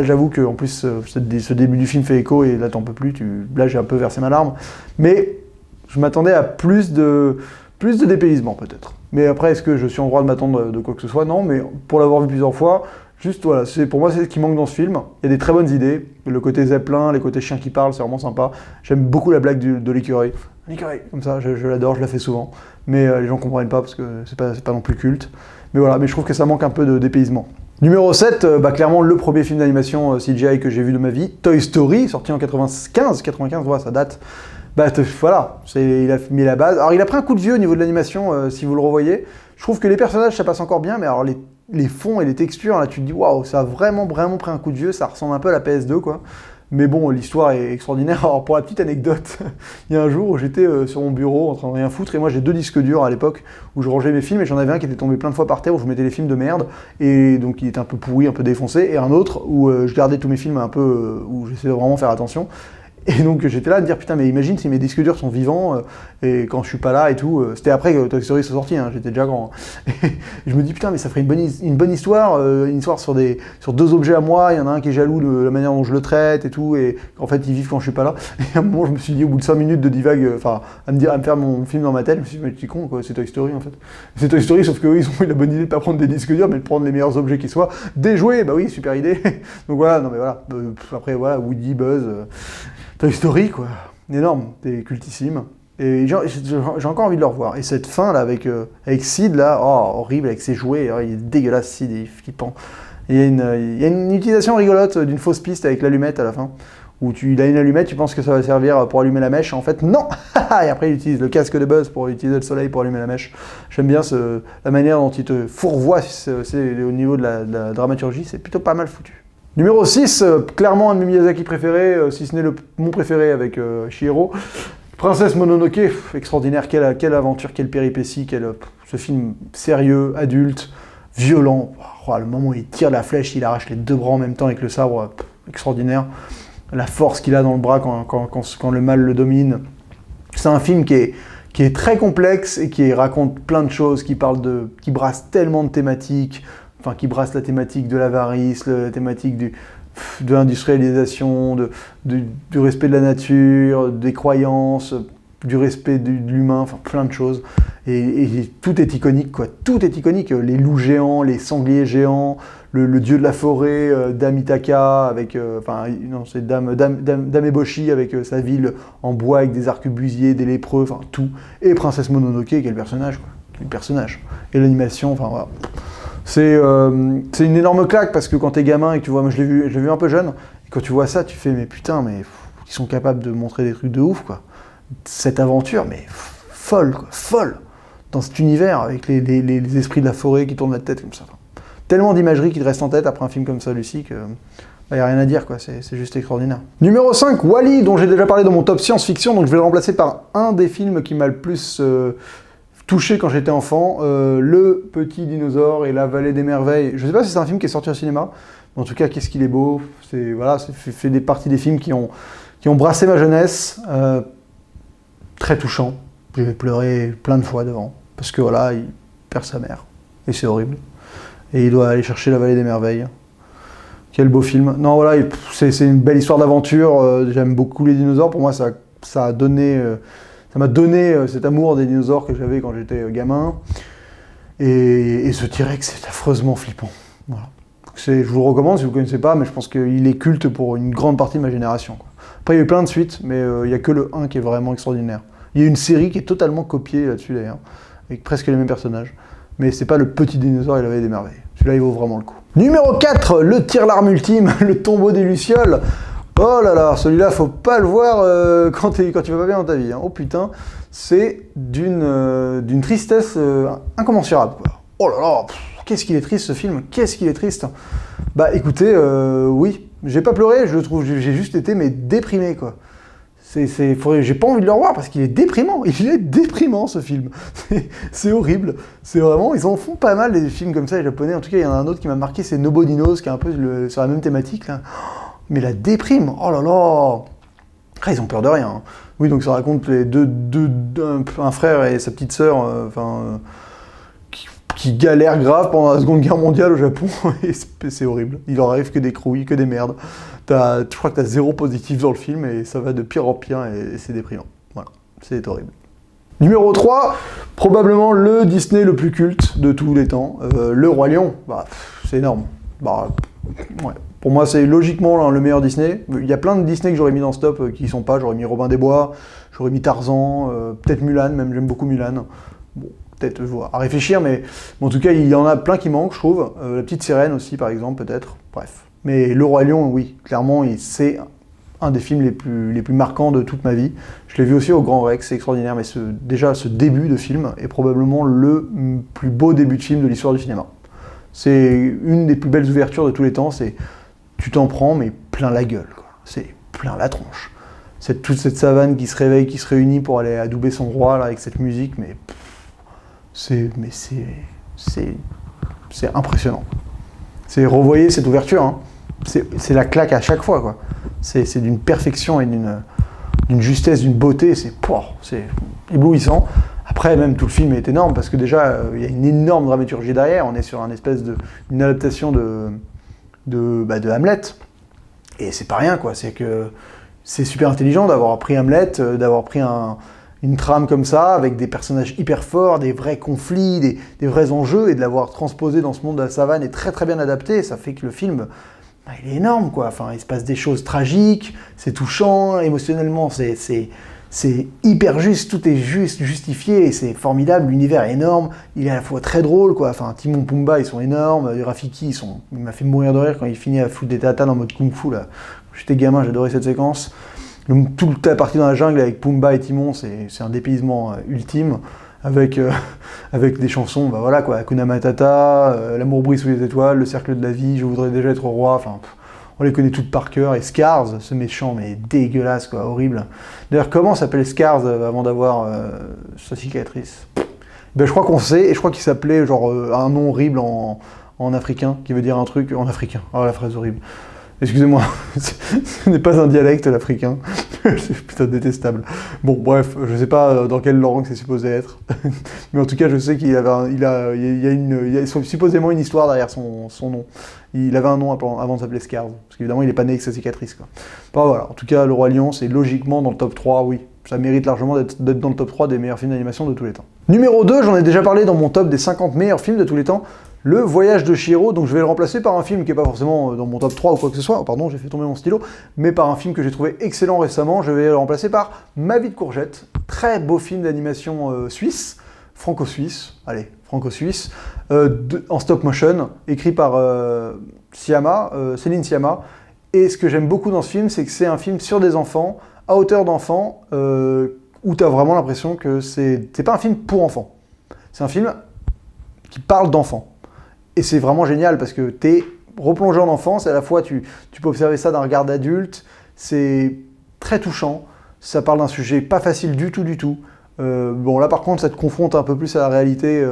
j'avoue que en plus ce début du film fait écho, et là t'en peux plus, là j'ai un peu versé ma larme, mais je m'attendais à plus de dépaysement peut-être. Mais après, est-ce que je suis en droit de m'attendre de quoi que ce soit? Non, mais pour l'avoir vu plusieurs fois, juste voilà, pour moi c'est ce qui manque dans ce film. Il y a des très bonnes idées, le côté Zeppelin, les côtés chiens qui parlent, c'est vraiment sympa. J'aime beaucoup la blague de l'écureuil. L'écureuil, comme ça, je l'adore, je la fais souvent. Mais les gens comprennent pas parce que c'est pas non plus culte. Mais voilà, mais je trouve que ça manque un peu de dépaysement. Numéro 7, clairement le premier film d'animation CGI que j'ai vu de ma vie, Toy Story, sorti en 95, ouais, ça date. Voilà, il a mis la base. Alors il a pris un coup de vieux au niveau de l'animation, si vous le revoyez. Je trouve que les personnages ça passe encore bien, mais alors les fonds et les textures, là tu te dis waouh, ça a vraiment pris un coup de vieux, ça ressemble un peu à la PS2 quoi. Mais bon, l'histoire est extraordinaire. Alors pour la petite anecdote, il y a un jour où j'étais sur mon bureau en train de rien foutre, et moi j'ai 2 disques durs à l'époque où je rangeais mes films, et j'en avais un qui était tombé plein de fois par terre où je mettais les films de merde, et donc il était un peu pourri, un peu défoncé, et un autre où je gardais tous mes films un peu, où j'essayais de vraiment faire attention. Et donc j'étais là à me dire putain mais imagine si mes disques durs sont vivants et quand je suis pas là et tout, c'était après que Toy Story soit sorti, hein, j'étais déjà grand. Et je me dis putain mais ça ferait une bonne histoire, une histoire sur 2 objets à moi, il y en a un qui est jaloux de la manière dont je le traite et tout, et en fait ils vivent quand je suis pas là. Et à un moment je me suis dit au bout de 5 minutes de divague, à me faire mon film dans ma tête, je me suis dit mais tu es con quoi, c'est Toy Story en fait. C'est Toy Story sauf qu'eux ils ont eu la bonne idée de pas prendre des disques durs mais de prendre les meilleurs objets qui soient, des jouets, bah oui super idée. Donc voilà, non mais voilà, après voilà, Woody, Buzz... Toy Story, quoi. Énorme, c'est cultissime. Et j'ai encore envie de le revoir. Et cette fin, là, avec Sid, là, oh, horrible, avec ses jouets, il est dégueulasse, Sid, il est flippant. Il y a une utilisation rigolote d'une fausse piste avec l'allumette à la fin, où il a une allumette, tu penses que ça va servir pour allumer la mèche, en fait non. Et après il utilise le casque de Buzz pour utiliser le soleil pour allumer la mèche. J'aime bien la manière dont il te fourvoie, au niveau de la dramaturgie, c'est plutôt pas mal foutu. Numéro 6, clairement un de mes Miyazaki préférés, si ce n'est mon préféré avec Chihiro. Princesse Mononoke, extraordinaire, quelle aventure, quelle péripétie, ce film sérieux, adulte, violent. Oh, le moment où il tire la flèche, il arrache les deux bras en même temps avec le sabre, extraordinaire. La force qu'il a dans le bras quand le mal le domine. C'est un film qui est très complexe et qui raconte plein de choses, qui brasse tellement de thématiques, enfin qui brasse la thématique de l'avarice, la thématique de l'industrialisation, du respect de la nature, des croyances, du respect de l'humain, enfin plein de choses. Et tout est iconique, quoi. Tout est iconique. Les loups géants, les sangliers géants, le dieu de la forêt, Dame Itaka, avec, c'est Dame Eboshi avec sa ville en bois avec des arquebusiers, des lépreux, enfin tout. Et Princesse Mononoke, quel personnage, quoi. Quel personnage. Et l'animation, enfin voilà. C'est une énorme claque parce que quand t'es gamin et que tu vois, moi je l'ai vu un peu jeune, et quand tu vois ça, tu fais mais putain, mais ils sont capables de montrer des trucs de ouf, quoi. Cette aventure, mais folle, quoi, folle. Dans cet univers, avec les esprits de la forêt qui tournent la tête comme ça. Tellement d'imagerie qui te reste en tête après un film comme ça, Lucie, que y a rien à dire, quoi. C'est juste extraordinaire. Numéro 5, Wall-E, dont j'ai déjà parlé dans mon top science-fiction, donc je vais le remplacer par un des films qui m'a le plus touché quand j'étais enfant, Le Petit Dinosaure et la Vallée des Merveilles. Je sais pas si c'est un film qui est sorti au cinéma, mais en tout cas, qu'est-ce qu'il est beau. Voilà, c'est fait des parties des films qui ont brassé ma jeunesse. Très touchant. J'ai pleuré plein de fois devant. Parce que voilà, il perd sa mère. Et c'est horrible. Et il doit aller chercher la Vallée des Merveilles. Quel beau film. Non, voilà, c'est une belle histoire d'aventure. J'aime beaucoup les dinosaures. Pour moi, ça m'a donné cet amour des dinosaures que j'avais quand j'étais gamin. Et ce T-Rex, c'est affreusement flippant. Voilà. Je vous le recommande si vous ne connaissez pas, mais je pense qu'il est culte pour une grande partie de ma génération, quoi. Après, il y a eu plein de suites, mais il n'y a que le 1 qui est vraiment extraordinaire. Il y a une série qui est totalement copiée là-dessus, d'ailleurs, avec presque les mêmes personnages. Mais c'est pas Le Petit Dinosaure et la Vallée des Merveilles. Celui-là, il vaut vraiment le coup. Numéro 4, le tire-larme ultime, le tombeau des Lucioles. Oh là là, celui-là, faut pas le voir quand tu vas pas bien dans ta vie. Hein. Oh putain, c'est d'une tristesse incommensurable, quoi. Oh là là, qu'est-ce qu'il est triste ce film, qu'est-ce qu'il est triste. Bah écoutez, oui, j'ai pas pleuré, je le trouve, j'ai juste été déprimé, quoi. J'ai pas envie de le revoir parce qu'il est déprimant. Il est déprimant ce film. C'est horrible. C'est vraiment, ils en font pas mal des films comme ça les japonais. En tout cas, il y en a un autre qui m'a marqué, c'est Nobodinos, qui est un peu sur la même thématique là. Mais la déprime, oh là là. Après, ils ont peur de rien. Hein. Oui, donc ça raconte un frère et sa petite sœur, qui galèrent grave pendant la Seconde Guerre mondiale au Japon. Et c'est horrible. Il leur arrive que des crouilles, que des merdes. Je crois que t'as 0 positif dans le film et ça va de pire en pire et c'est déprimant. Voilà, c'est horrible. Numéro 3, probablement le Disney le plus culte de tous les temps, Le Roi Lion. Bah, c'est énorme. Bah, ouais. Pour moi, c'est logiquement le meilleur Disney. Il y a plein de Disney que j'aurais mis dans ce top qui sont pas. J'aurais mis Robin des Bois, j'aurais mis Tarzan, peut-être Mulan, même j'aime beaucoup Mulan. Bon, peut-être à réfléchir, mais en tout cas, il y en a plein qui manquent, je trouve. La Petite Sirène aussi, par exemple, peut-être. Bref. Mais Le Roi Lion, oui, clairement, c'est un des films les plus marquants de toute ma vie. Je l'ai vu aussi au Grand Rex, c'est extraordinaire, mais déjà, ce début de film est probablement le plus beau début de film de l'histoire du cinéma. C'est une des plus belles ouvertures de tous les temps, tu t'en prends, mais plein la gueule, quoi. C'est plein la tronche. Toute cette savane qui se réveille, qui se réunit pour aller adouber son roi, là, avec cette musique, mais c'est impressionnant. Revoyez cette ouverture, hein. C'est la claque à chaque fois, quoi. C'est d'une perfection et d'une justesse, d'une beauté, c'est éblouissant. Après, même tout le film est énorme, parce que déjà, il y a une énorme dramaturgie derrière, on est sur une adaptation de Hamlet, et c'est pas rien, quoi. C'est que c'est super intelligent d'avoir pris Hamlet, d'avoir pris une trame comme ça, avec des personnages hyper forts, des vrais conflits, des vrais enjeux, et de l'avoir transposé dans ce monde de la savane et très très bien adapté, ça fait que le film, il est énorme, quoi. Enfin, il se passe des choses tragiques, c'est touchant, émotionnellement, c'est c'est hyper juste, tout est juste, justifié, et c'est formidable, l'univers est énorme, il est à la fois très drôle, quoi. Enfin, Timon Pumba, ils sont énormes, les Rafiki, il m'a fait mourir de rire quand il finit à foutre des tatanes en mode kung-fu, là. J'étais gamin, j'adorais cette séquence. Toute la partie dans la jungle avec Pumba et Timon, c'est un dépaysement ultime, avec des chansons, bah voilà, quoi, Hakuna Matata, L'amour brille sous les étoiles, Le cercle de la vie, Je voudrais déjà être roi, enfin... On les connaît toutes par cœur, et Scars, ce méchant, mais dégueulasse, quoi, horrible. D'ailleurs, comment s'appelle Scars avant d'avoir sa cicatrice? Ben, je crois qu'on sait, et je crois qu'il s'appelait genre un nom horrible en africain, qui veut dire un truc en africain. Oh, la phrase horrible. Excusez-moi, ce n'est pas un dialecte, l'africain. C'est putain détestable. Bon, bref, je sais pas dans quelle langue c'est supposé être. Mais en tout cas, je sais qu'il avait il y a supposément une histoire derrière son nom. Il avait un nom avant de s'appeler Scars. Parce qu'évidemment, il n'est pas né avec sa cicatrice, quoi. Bon, voilà. En tout cas, Le Roi Lion, c'est logiquement dans le top 3, oui. Ça mérite largement d'être dans le top 3 des meilleurs films d'animation de tous les temps. Numéro 2, j'en ai déjà parlé dans mon top des 50 meilleurs films de tous les temps. Le Voyage de Chihiro, donc je vais le remplacer par un film qui n'est pas forcément dans mon top 3 ou quoi que ce soit, oh, pardon, j'ai fait tomber mon stylo, mais par un film que j'ai trouvé excellent récemment, je vais le remplacer par Ma vie de courgette, très beau film d'animation suisse, franco-suisse, allez, franco-suisse, en stop motion, écrit par Céline Sciamma, et ce que j'aime beaucoup dans ce film, c'est que c'est un film sur des enfants, à hauteur d'enfants, où tu as vraiment l'impression que c'est pas un film pour enfants, c'est un film qui parle d'enfants. Et c'est vraiment génial parce que t'es replongé en enfance, et à la fois tu peux observer ça d'un regard d'adulte, c'est très touchant, ça parle d'un sujet pas facile du tout. Bon là par contre ça te confronte un peu plus à la réalité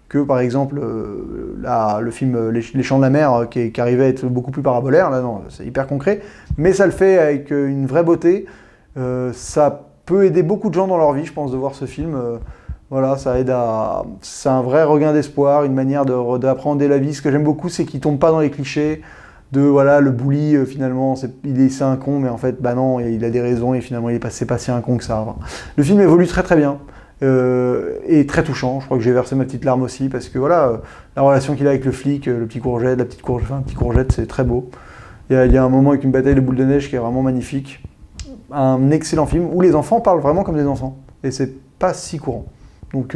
que par exemple le film Les Chants de la Mer qui arrivait à être beaucoup plus parabolaire, là non, c'est hyper concret, mais ça le fait avec une vraie beauté, ça peut aider beaucoup de gens dans leur vie je pense de voir ce film. Voilà, ça aide à... C'est un vrai regain d'espoir, une manière d'apprendre la vie. Ce que j'aime beaucoup, c'est qu'il tombe pas dans les clichés de, voilà, le bully, finalement, c'est un con, mais en fait, bah non, il a des raisons, et finalement, c'est pas si un con que ça. Enfin, le film évolue très très bien, et très touchant. Je crois que j'ai versé ma petite larme aussi, parce que voilà, la relation qu'il a avec le flic, le petit courgette, la petite courgette, c'est très beau. Il y a un moment avec une bataille de boules de neige qui est vraiment magnifique. Un excellent film, où les enfants parlent vraiment comme des enfants, et c'est pas si courant. Donc,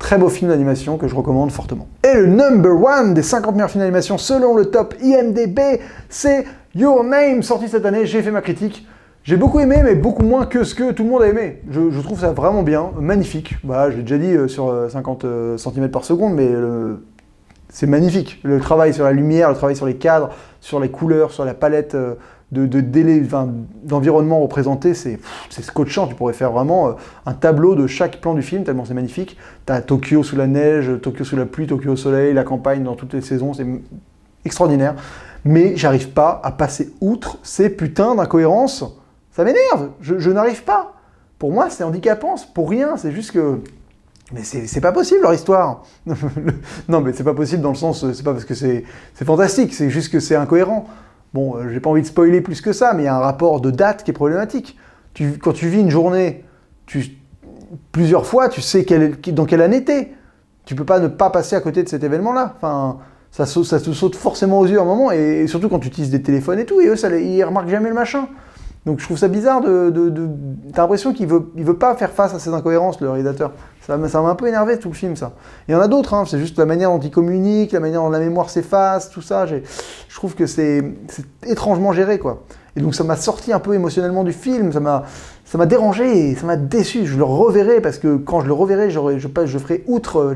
très beau film d'animation que je recommande fortement. Et le number one des 50 meilleurs films d'animation selon le top IMDb, c'est Your Name, sorti cette année. J'ai fait ma critique. J'ai beaucoup aimé, mais beaucoup moins que ce que tout le monde a aimé. Je trouve ça vraiment bien, magnifique. Bah, je l'ai déjà dit sur 50 cm par seconde, mais c'est magnifique. Le travail sur la lumière, le travail sur les cadres, sur les couleurs, sur la palette d'environnement représenté, c'est scotchant. Tu pourrais faire vraiment un tableau de chaque plan du film, tellement c'est magnifique. T'as Tokyo sous la neige, Tokyo sous la pluie, Tokyo au soleil, la campagne dans toutes les saisons, c'est extraordinaire. Mais j'arrive pas à passer outre ces putains d'incohérences. Ça m'énerve, je n'arrive pas. Pour moi, c'est handicapant, c'est pour rien, c'est juste que... Mais c'est pas possible leur histoire. Non, mais c'est pas possible dans le sens, c'est pas parce que c'est fantastique, c'est juste que c'est incohérent. Bon, j'ai pas envie de spoiler plus que ça, mais il y a un rapport de date qui est problématique. Quand tu vis une journée, plusieurs fois, tu sais dans quelle année t'es. Tu peux pas ne pas passer à côté de cet événement-là. Enfin, ça te saute forcément aux yeux à un moment, et surtout quand tu utilises des téléphones et tout, et eux, ils remarquent jamais le machin. Donc je trouve ça bizarre t'as l'impression qu'il veut pas faire face à ces incohérences, le réalisateur. Ça m'a un peu énervé tout le film, ça. Il y en a d'autres, hein, c'est juste la manière dont il communique, la manière dont la mémoire s'efface, tout ça. Je trouve que c'est étrangement géré, quoi. Et donc ça m'a sorti un peu émotionnellement du film, ça m'a dérangé, ça m'a déçu. Je le reverrai parce que quand je le reverrai, je passerai outre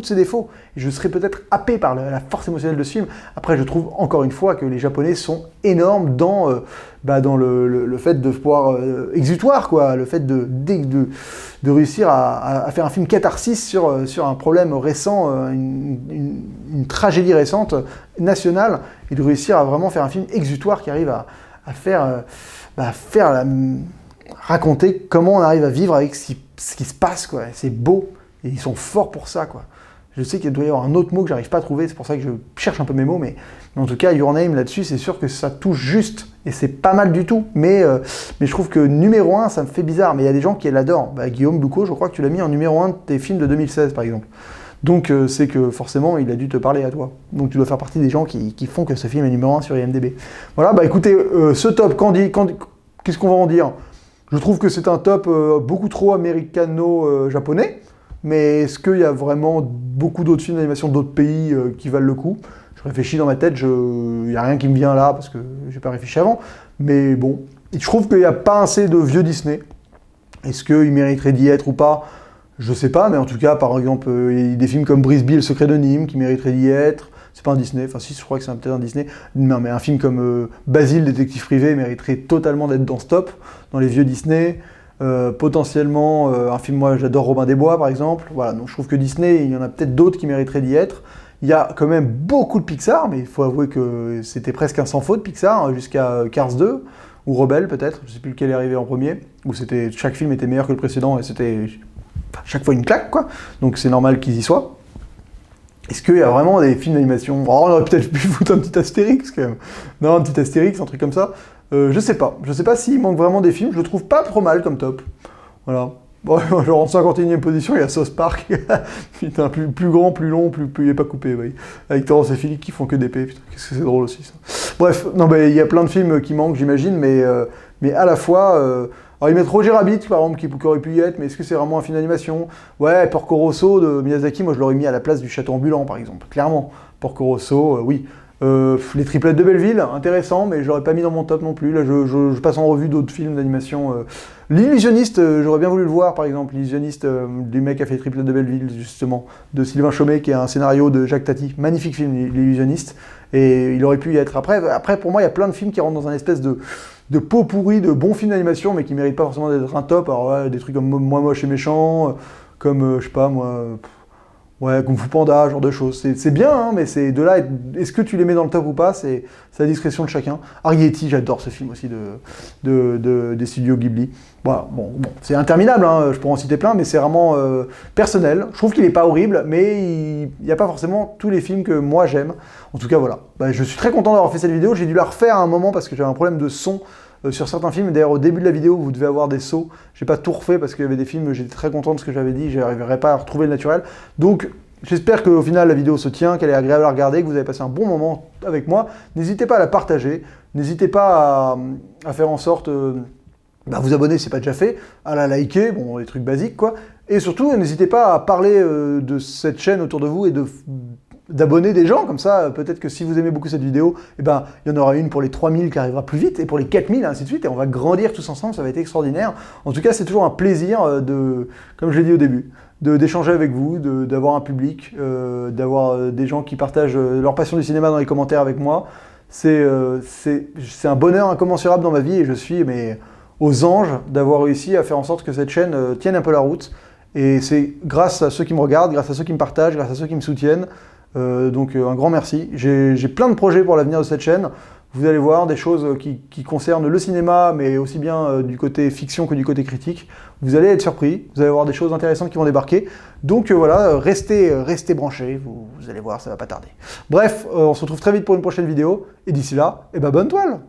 ses défauts et je serai peut-être happé par la force émotionnelle de ce film. Après, je trouve encore une fois que les Japonais sont énormes dans le fait de pouvoir exutoire, quoi, le fait de réussir à faire un film catharsis sur un problème récent, une tragédie récente nationale, et de réussir à vraiment faire un film exutoire qui arrive à raconter comment on arrive à vivre avec ce qui se passe, quoi. C'est beau, et ils sont forts pour ça, quoi. Je sais qu'il doit y avoir un autre mot que j'arrive pas à trouver, c'est pour ça que je cherche un peu mes mots, mais en tout cas, Your Name, là-dessus, c'est sûr que ça touche juste, et c'est pas mal du tout, mais je trouve que numéro 1, ça me fait bizarre, mais il y a des gens qui l'adorent. Guillaume Boucaud, je crois que tu l'as mis en numéro 1 de tes films de 2016, par exemple. Donc c'est que forcément, il a dû te parler à toi. Donc tu dois faire partie des gens qui font que ce film est numéro 1 sur IMDb. Voilà, écoutez, ce top, qu'est-ce qu'on va en dire ? Je trouve que c'est un top beaucoup trop américano-japonais, mais est-ce qu'il y a vraiment beaucoup d'autres films d'animation d'autres pays qui valent le coup? Je réfléchis dans ma tête, il n'y a rien qui me vient là, parce que j'ai pas réfléchi avant, mais bon. Et je trouve qu'il n'y a pas assez de vieux Disney. Est-ce qu'il mériterait d'y être ou pas? Je sais pas, mais en tout cas, par exemple, il y a des films comme Brisby et le secret de Nîmes qui mériteraient d'y être. C'est pas un Disney, enfin si, je crois que c'est peut-être un Disney. Non, mais un film comme Basile, détective privé, mériterait totalement d'être dans ce top, dans les vieux Disney. Potentiellement, un film, moi j'adore Robin des Bois par exemple. Voilà, donc je trouve que Disney, il y en a peut-être d'autres qui mériteraient d'y être. Il y a quand même beaucoup de Pixar, mais il faut avouer que c'était presque un sans faute Pixar, hein, jusqu'à Cars 2, ou Rebelle peut-être, je sais plus lequel est arrivé en premier, où chaque film était meilleur que le précédent et c'était chaque fois une claque, quoi. Donc c'est normal qu'ils y soient. Est-ce qu'il y a vraiment des films d'animation? Oh, on aurait peut-être pu foutre un petit Astérix quand même. Non, un petit Astérix, un truc comme ça. Je sais pas. Je sais pas s'il manque vraiment des films. Je le trouve pas trop mal comme top. Voilà. Bon, genre en 51e position, il y a South Park. Putain, plus grand, plus long, plus il est pas coupé. Oui. Avec Terrence et Philippe qui font que d'épée. Putain, qu'est-ce que c'est drôle aussi ça. Bref, non, il y a plein de films qui manquent, j'imagine, mais à la fois. Alors ils mettent Roger Rabbit, par exemple, qui aurait pu y être, mais est-ce que c'est vraiment un film d'animation? Ouais, Porco Rosso de Miyazaki, moi je l'aurais mis à la place du Château ambulant, par exemple. Clairement. Porco Rosso, oui. Les triplettes de Belleville, intéressant, mais je l'aurais pas mis dans mon top non plus. Là, je passe en revue d'autres films d'animation. L'Illusionniste, j'aurais bien voulu le voir, par exemple. L'Illusionniste du mec qui a fait les triplettes de Belleville, justement, de Sylvain Chomet, qui est un scénario de Jacques Tati. Magnifique film, L'Illusionniste. Et il aurait pu y être. Après, pour moi, il y a plein de films qui rentrent dans un espèce de pot pourri, de bons films d'animation, mais qui méritent pas forcément d'être un top. Alors, ouais, des trucs comme Moi Moche et Méchant, comme, je sais pas, moi... Ouais, Kung Fu Panda, genre de choses. C'est bien, hein, mais c'est de là, est-ce que tu les mets dans le top ou pas, c'est la discrétion de chacun. Arrietty, j'adore ce film aussi des studios Ghibli. Voilà, bon, c'est interminable, hein, je pourrais en citer plein, mais c'est vraiment personnel. Je trouve qu'il n'est pas horrible, mais il n'y a pas forcément tous les films que moi j'aime. En tout cas, voilà. Je suis très content d'avoir fait cette vidéo. J'ai dû la refaire à un moment parce que j'avais un problème de son sur certains films. D'ailleurs, au début de la vidéo, vous devez avoir des sauts. J'ai pas tout refait parce qu'il y avait des films, j'étais très content de ce que j'avais dit, j'arriverai pas à retrouver le naturel. Donc, j'espère qu'au final, la vidéo se tient, qu'elle est agréable à regarder, que vous avez passé un bon moment avec moi. N'hésitez pas à la partager, n'hésitez pas à faire en sorte... vous abonner si c'est pas déjà fait, à la liker, bon, les trucs basiques, quoi. Et surtout, n'hésitez pas à parler de cette chaîne autour de vous et d'abonner des gens, comme ça, peut-être que si vous aimez beaucoup cette vidéo, il y en aura une pour les 3000 qui arrivera plus vite, et pour les 4000, et ainsi de suite, et on va grandir tous ensemble, ça va être extraordinaire. En tout cas, c'est toujours un plaisir comme je l'ai dit au début, d'échanger avec vous, d'avoir un public, d'avoir des gens qui partagent leur passion du cinéma dans les commentaires avec moi. C'est un bonheur incommensurable dans ma vie, et je suis aux anges d'avoir réussi à faire en sorte que cette chaîne tienne un peu la route. Et c'est grâce à ceux qui me regardent, grâce à ceux qui me partagent, grâce à ceux qui me soutiennent. Donc un grand merci. J'ai plein de projets pour l'avenir de cette chaîne. Vous allez voir des choses qui concernent le cinéma, mais aussi bien du côté fiction que du côté critique. Vous allez être surpris, vous allez voir des choses intéressantes qui vont débarquer. Donc voilà, restez branchés, vous allez voir, ça va pas tarder. Bref, on se retrouve très vite pour une prochaine vidéo. Et d'ici là, bonne toile!